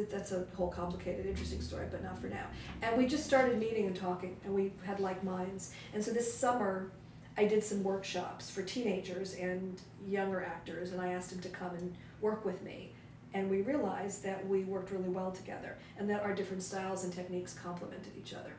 [SPEAKER 2] that's a whole complicated, interesting story, but not for now. And we just started meeting and talking, and we had like minds. And so this summer, I did some workshops for teenagers and younger actors, and I asked him to come and work with me. And we realized that we worked really well together and that our different styles and techniques complemented each other.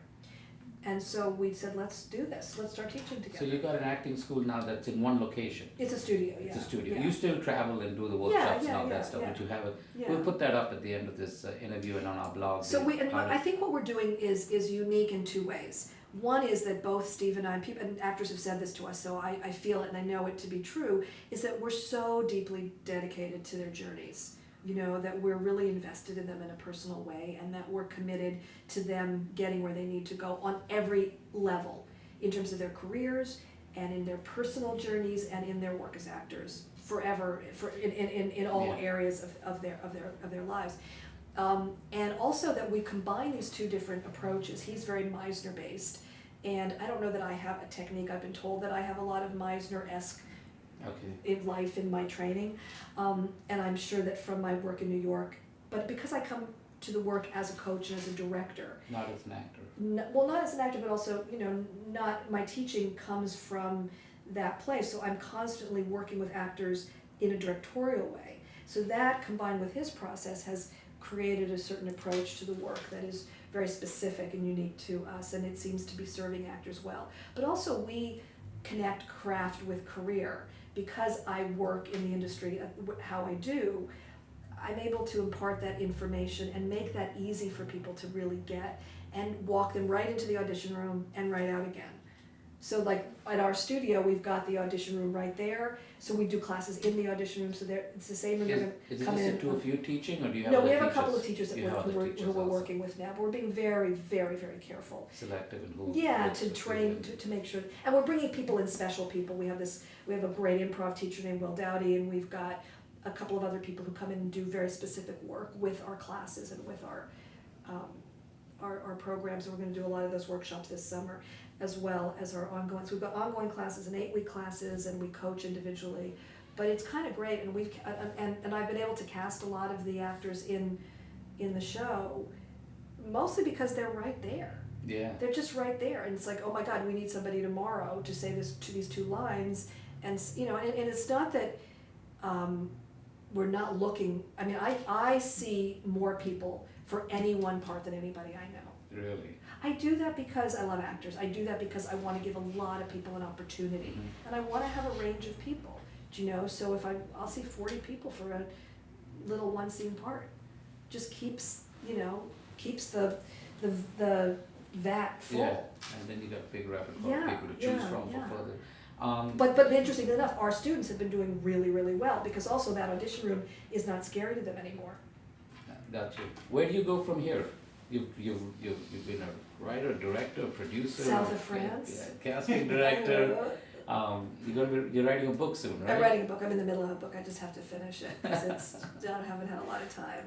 [SPEAKER 2] And so we said, let's do this, let's start teaching together.
[SPEAKER 1] So you got an acting school now that's in one location.
[SPEAKER 2] It's a studio, yeah.
[SPEAKER 1] It's a studio.
[SPEAKER 2] Yeah.
[SPEAKER 1] You still travel and do the workshops and all
[SPEAKER 2] yeah,
[SPEAKER 1] that stuff,
[SPEAKER 2] yeah.
[SPEAKER 1] but you have
[SPEAKER 2] Yeah.
[SPEAKER 1] we'll put that up at the end of this interview and on our blog.
[SPEAKER 2] So I think what we're doing is unique in two ways. One is that both Steve and I, and actors have said this to us, so I feel it and I know it to be true, is that we're so deeply dedicated to their journeys. You know, that we're really invested in them in a personal way, and that we're committed to them getting where they need to go on every level, in terms of their careers and in their personal journeys and in their work as actors forever, in all areas of their lives. And also that we combine these two different approaches. He's very Meisner based, and I don't know that I have a technique. I've been told that I have a lot of Meisner-esque in life, in my training, and I'm sure that from my work in New York, but because I come to the work as a coach and as a director.
[SPEAKER 1] Not as an actor.
[SPEAKER 2] Well, not as an actor, but also, you know, not, my teaching comes from that place, so I'm constantly working with actors in a directorial way. So that, combined with his process, has created a certain approach to the work that is very specific and unique to us, and it seems to be serving actors well. But also we connect craft with career. Because I work in the industry how I do, I'm able to impart that information and make that easy for people to really get and walk them right into the audition room and right out again. So like at our studio, we've got the audition room right there, so we do classes in the audition room, so it's the same when you're going to come in.
[SPEAKER 1] Is it just the two of you teaching, or do you have
[SPEAKER 2] No,
[SPEAKER 1] other
[SPEAKER 2] we have
[SPEAKER 1] teachers?
[SPEAKER 2] a couple of teachers that who we're
[SPEAKER 1] also.
[SPEAKER 2] working with now, but we're being very, very, very careful.
[SPEAKER 1] Selective and who?
[SPEAKER 2] Yeah, to train, to make sure, and we're bringing people in, special people. We have a great improv teacher named Will Dowdy, and we've got a couple of other people who come in and do very specific work with our classes and with our programs, and we're going to do a lot of those workshops this summer, as well as our ongoing. So we've got ongoing classes and 8-week classes, and we coach individually. But it's kind of great, and and I've been able to cast a lot of the actors in the show, mostly because they're right there.
[SPEAKER 1] Yeah.
[SPEAKER 2] They're just right there, and it's like, oh my God, we need somebody tomorrow to say these two lines, and you know, and it's not that we're not looking. I mean, I see more people for any one part than anybody I know.
[SPEAKER 1] Really?
[SPEAKER 2] I do that because I love actors. I do that because I want to give a lot of people an opportunity,
[SPEAKER 1] Mm-hmm.
[SPEAKER 2] and I want to have a range of people. Do you know? So if I'll see 40 people for a little one scene part, just keeps the vat full.
[SPEAKER 1] Yeah, and then you got a big repertoire of people to choose from for further.
[SPEAKER 2] But interestingly enough, our students have been doing really, really well, because also that audition room is not scary to them anymore.
[SPEAKER 1] Got you. Where do you go from here? You've been a writer, director, producer.
[SPEAKER 2] South of France.
[SPEAKER 1] Yeah, casting director. You're writing a book soon, right?
[SPEAKER 2] I'm writing a book. I'm in the middle of a book. I just have to finish it because I haven't had a lot of time.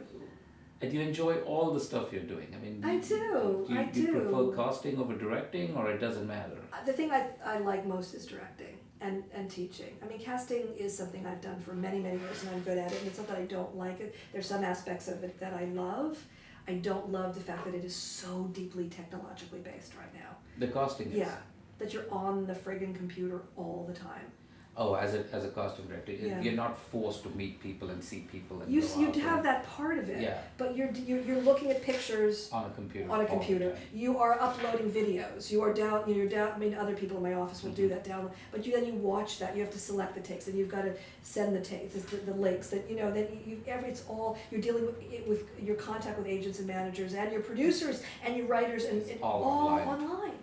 [SPEAKER 1] And you enjoy all the stuff you're doing. I mean,
[SPEAKER 2] I do.
[SPEAKER 1] Do you prefer casting over directing, or it doesn't matter?
[SPEAKER 2] The thing I like most is directing and teaching. I mean, casting is something I've done for many, many years, and I'm good at it. And it's not that I don't like it. There's some aspects of it that I love. I don't love the fact that it is so deeply technologically based right now.
[SPEAKER 1] The casting is?
[SPEAKER 2] Yeah, that you're on the friggin' computer all the time.
[SPEAKER 1] Oh, as a casting director,
[SPEAKER 2] Yeah.
[SPEAKER 1] you're not forced to meet people and see people and
[SPEAKER 2] You
[SPEAKER 1] go out
[SPEAKER 2] have
[SPEAKER 1] and-
[SPEAKER 2] that part of it,
[SPEAKER 1] Yeah.
[SPEAKER 2] but you're looking at pictures
[SPEAKER 1] on a computer.
[SPEAKER 2] on a
[SPEAKER 1] all the
[SPEAKER 2] computer.
[SPEAKER 1] time.
[SPEAKER 2] You are uploading videos. You're down. I mean, other people in my office will do that download. But then you watch that. You have to select the takes, and you've got to send the takes, the links. That it's all you're dealing with your contact with agents and managers and your producers and your writers, and
[SPEAKER 1] It's
[SPEAKER 2] it's
[SPEAKER 1] all
[SPEAKER 2] all
[SPEAKER 1] online.
[SPEAKER 2] online.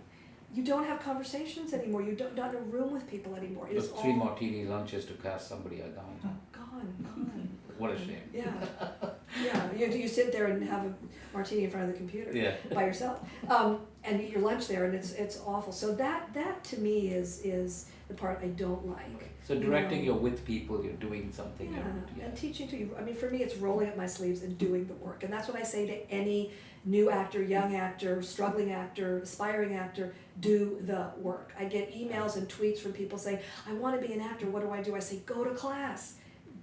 [SPEAKER 2] You don't have conversations anymore. You're not in a room with people anymore. It is
[SPEAKER 1] Those 3
[SPEAKER 2] all
[SPEAKER 1] martini lunches to cast somebody are gone.
[SPEAKER 2] gone.
[SPEAKER 1] What a shame.
[SPEAKER 2] Yeah, yeah. You sit there and have a martini in front of the computer.
[SPEAKER 1] Yeah.
[SPEAKER 2] By yourself, and eat your lunch there, and it's awful. So that to me is the part I don't like.
[SPEAKER 1] So directing, you're with people, you're doing something.
[SPEAKER 2] Yeah, and teaching too. I mean, for me, it's rolling up my sleeves and doing the work, and that's what I say to any new actor, young actor, struggling actor, aspiring actor. Do the work. I get emails and tweets from people saying, "I want to be an actor. What do I do?" I say, "Go to class,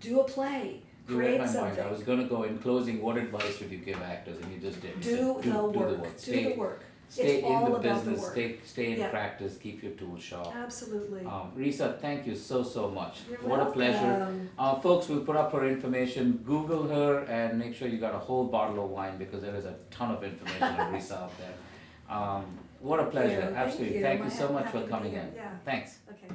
[SPEAKER 2] do a play."
[SPEAKER 1] You read
[SPEAKER 2] Create
[SPEAKER 1] my
[SPEAKER 2] something.
[SPEAKER 1] mind. I was going to go in closing. What advice would you give actors? And you just did. You
[SPEAKER 2] Do
[SPEAKER 1] said,
[SPEAKER 2] the work.
[SPEAKER 1] Do the work.
[SPEAKER 2] Do the work.
[SPEAKER 1] stay
[SPEAKER 2] It's
[SPEAKER 1] in
[SPEAKER 2] all
[SPEAKER 1] the
[SPEAKER 2] about the
[SPEAKER 1] business,
[SPEAKER 2] work.
[SPEAKER 1] stay in
[SPEAKER 2] Yeah.
[SPEAKER 1] practice, keep your tools sharp.
[SPEAKER 2] Absolutely.
[SPEAKER 1] Risa, thank you so much.
[SPEAKER 2] You're
[SPEAKER 1] What a pleasure.
[SPEAKER 2] welcome.
[SPEAKER 1] Folks, we'll put up her information. Google her and make sure you got a whole bottle of wine because there is a ton of information on Risa out there. What a pleasure.
[SPEAKER 2] Thank
[SPEAKER 1] Absolutely.
[SPEAKER 2] you.
[SPEAKER 1] Thank you
[SPEAKER 2] I'm
[SPEAKER 1] so much
[SPEAKER 2] happy
[SPEAKER 1] for
[SPEAKER 2] to be
[SPEAKER 1] coming
[SPEAKER 2] here.
[SPEAKER 1] in.
[SPEAKER 2] Yeah.
[SPEAKER 1] Thanks.
[SPEAKER 2] Okay.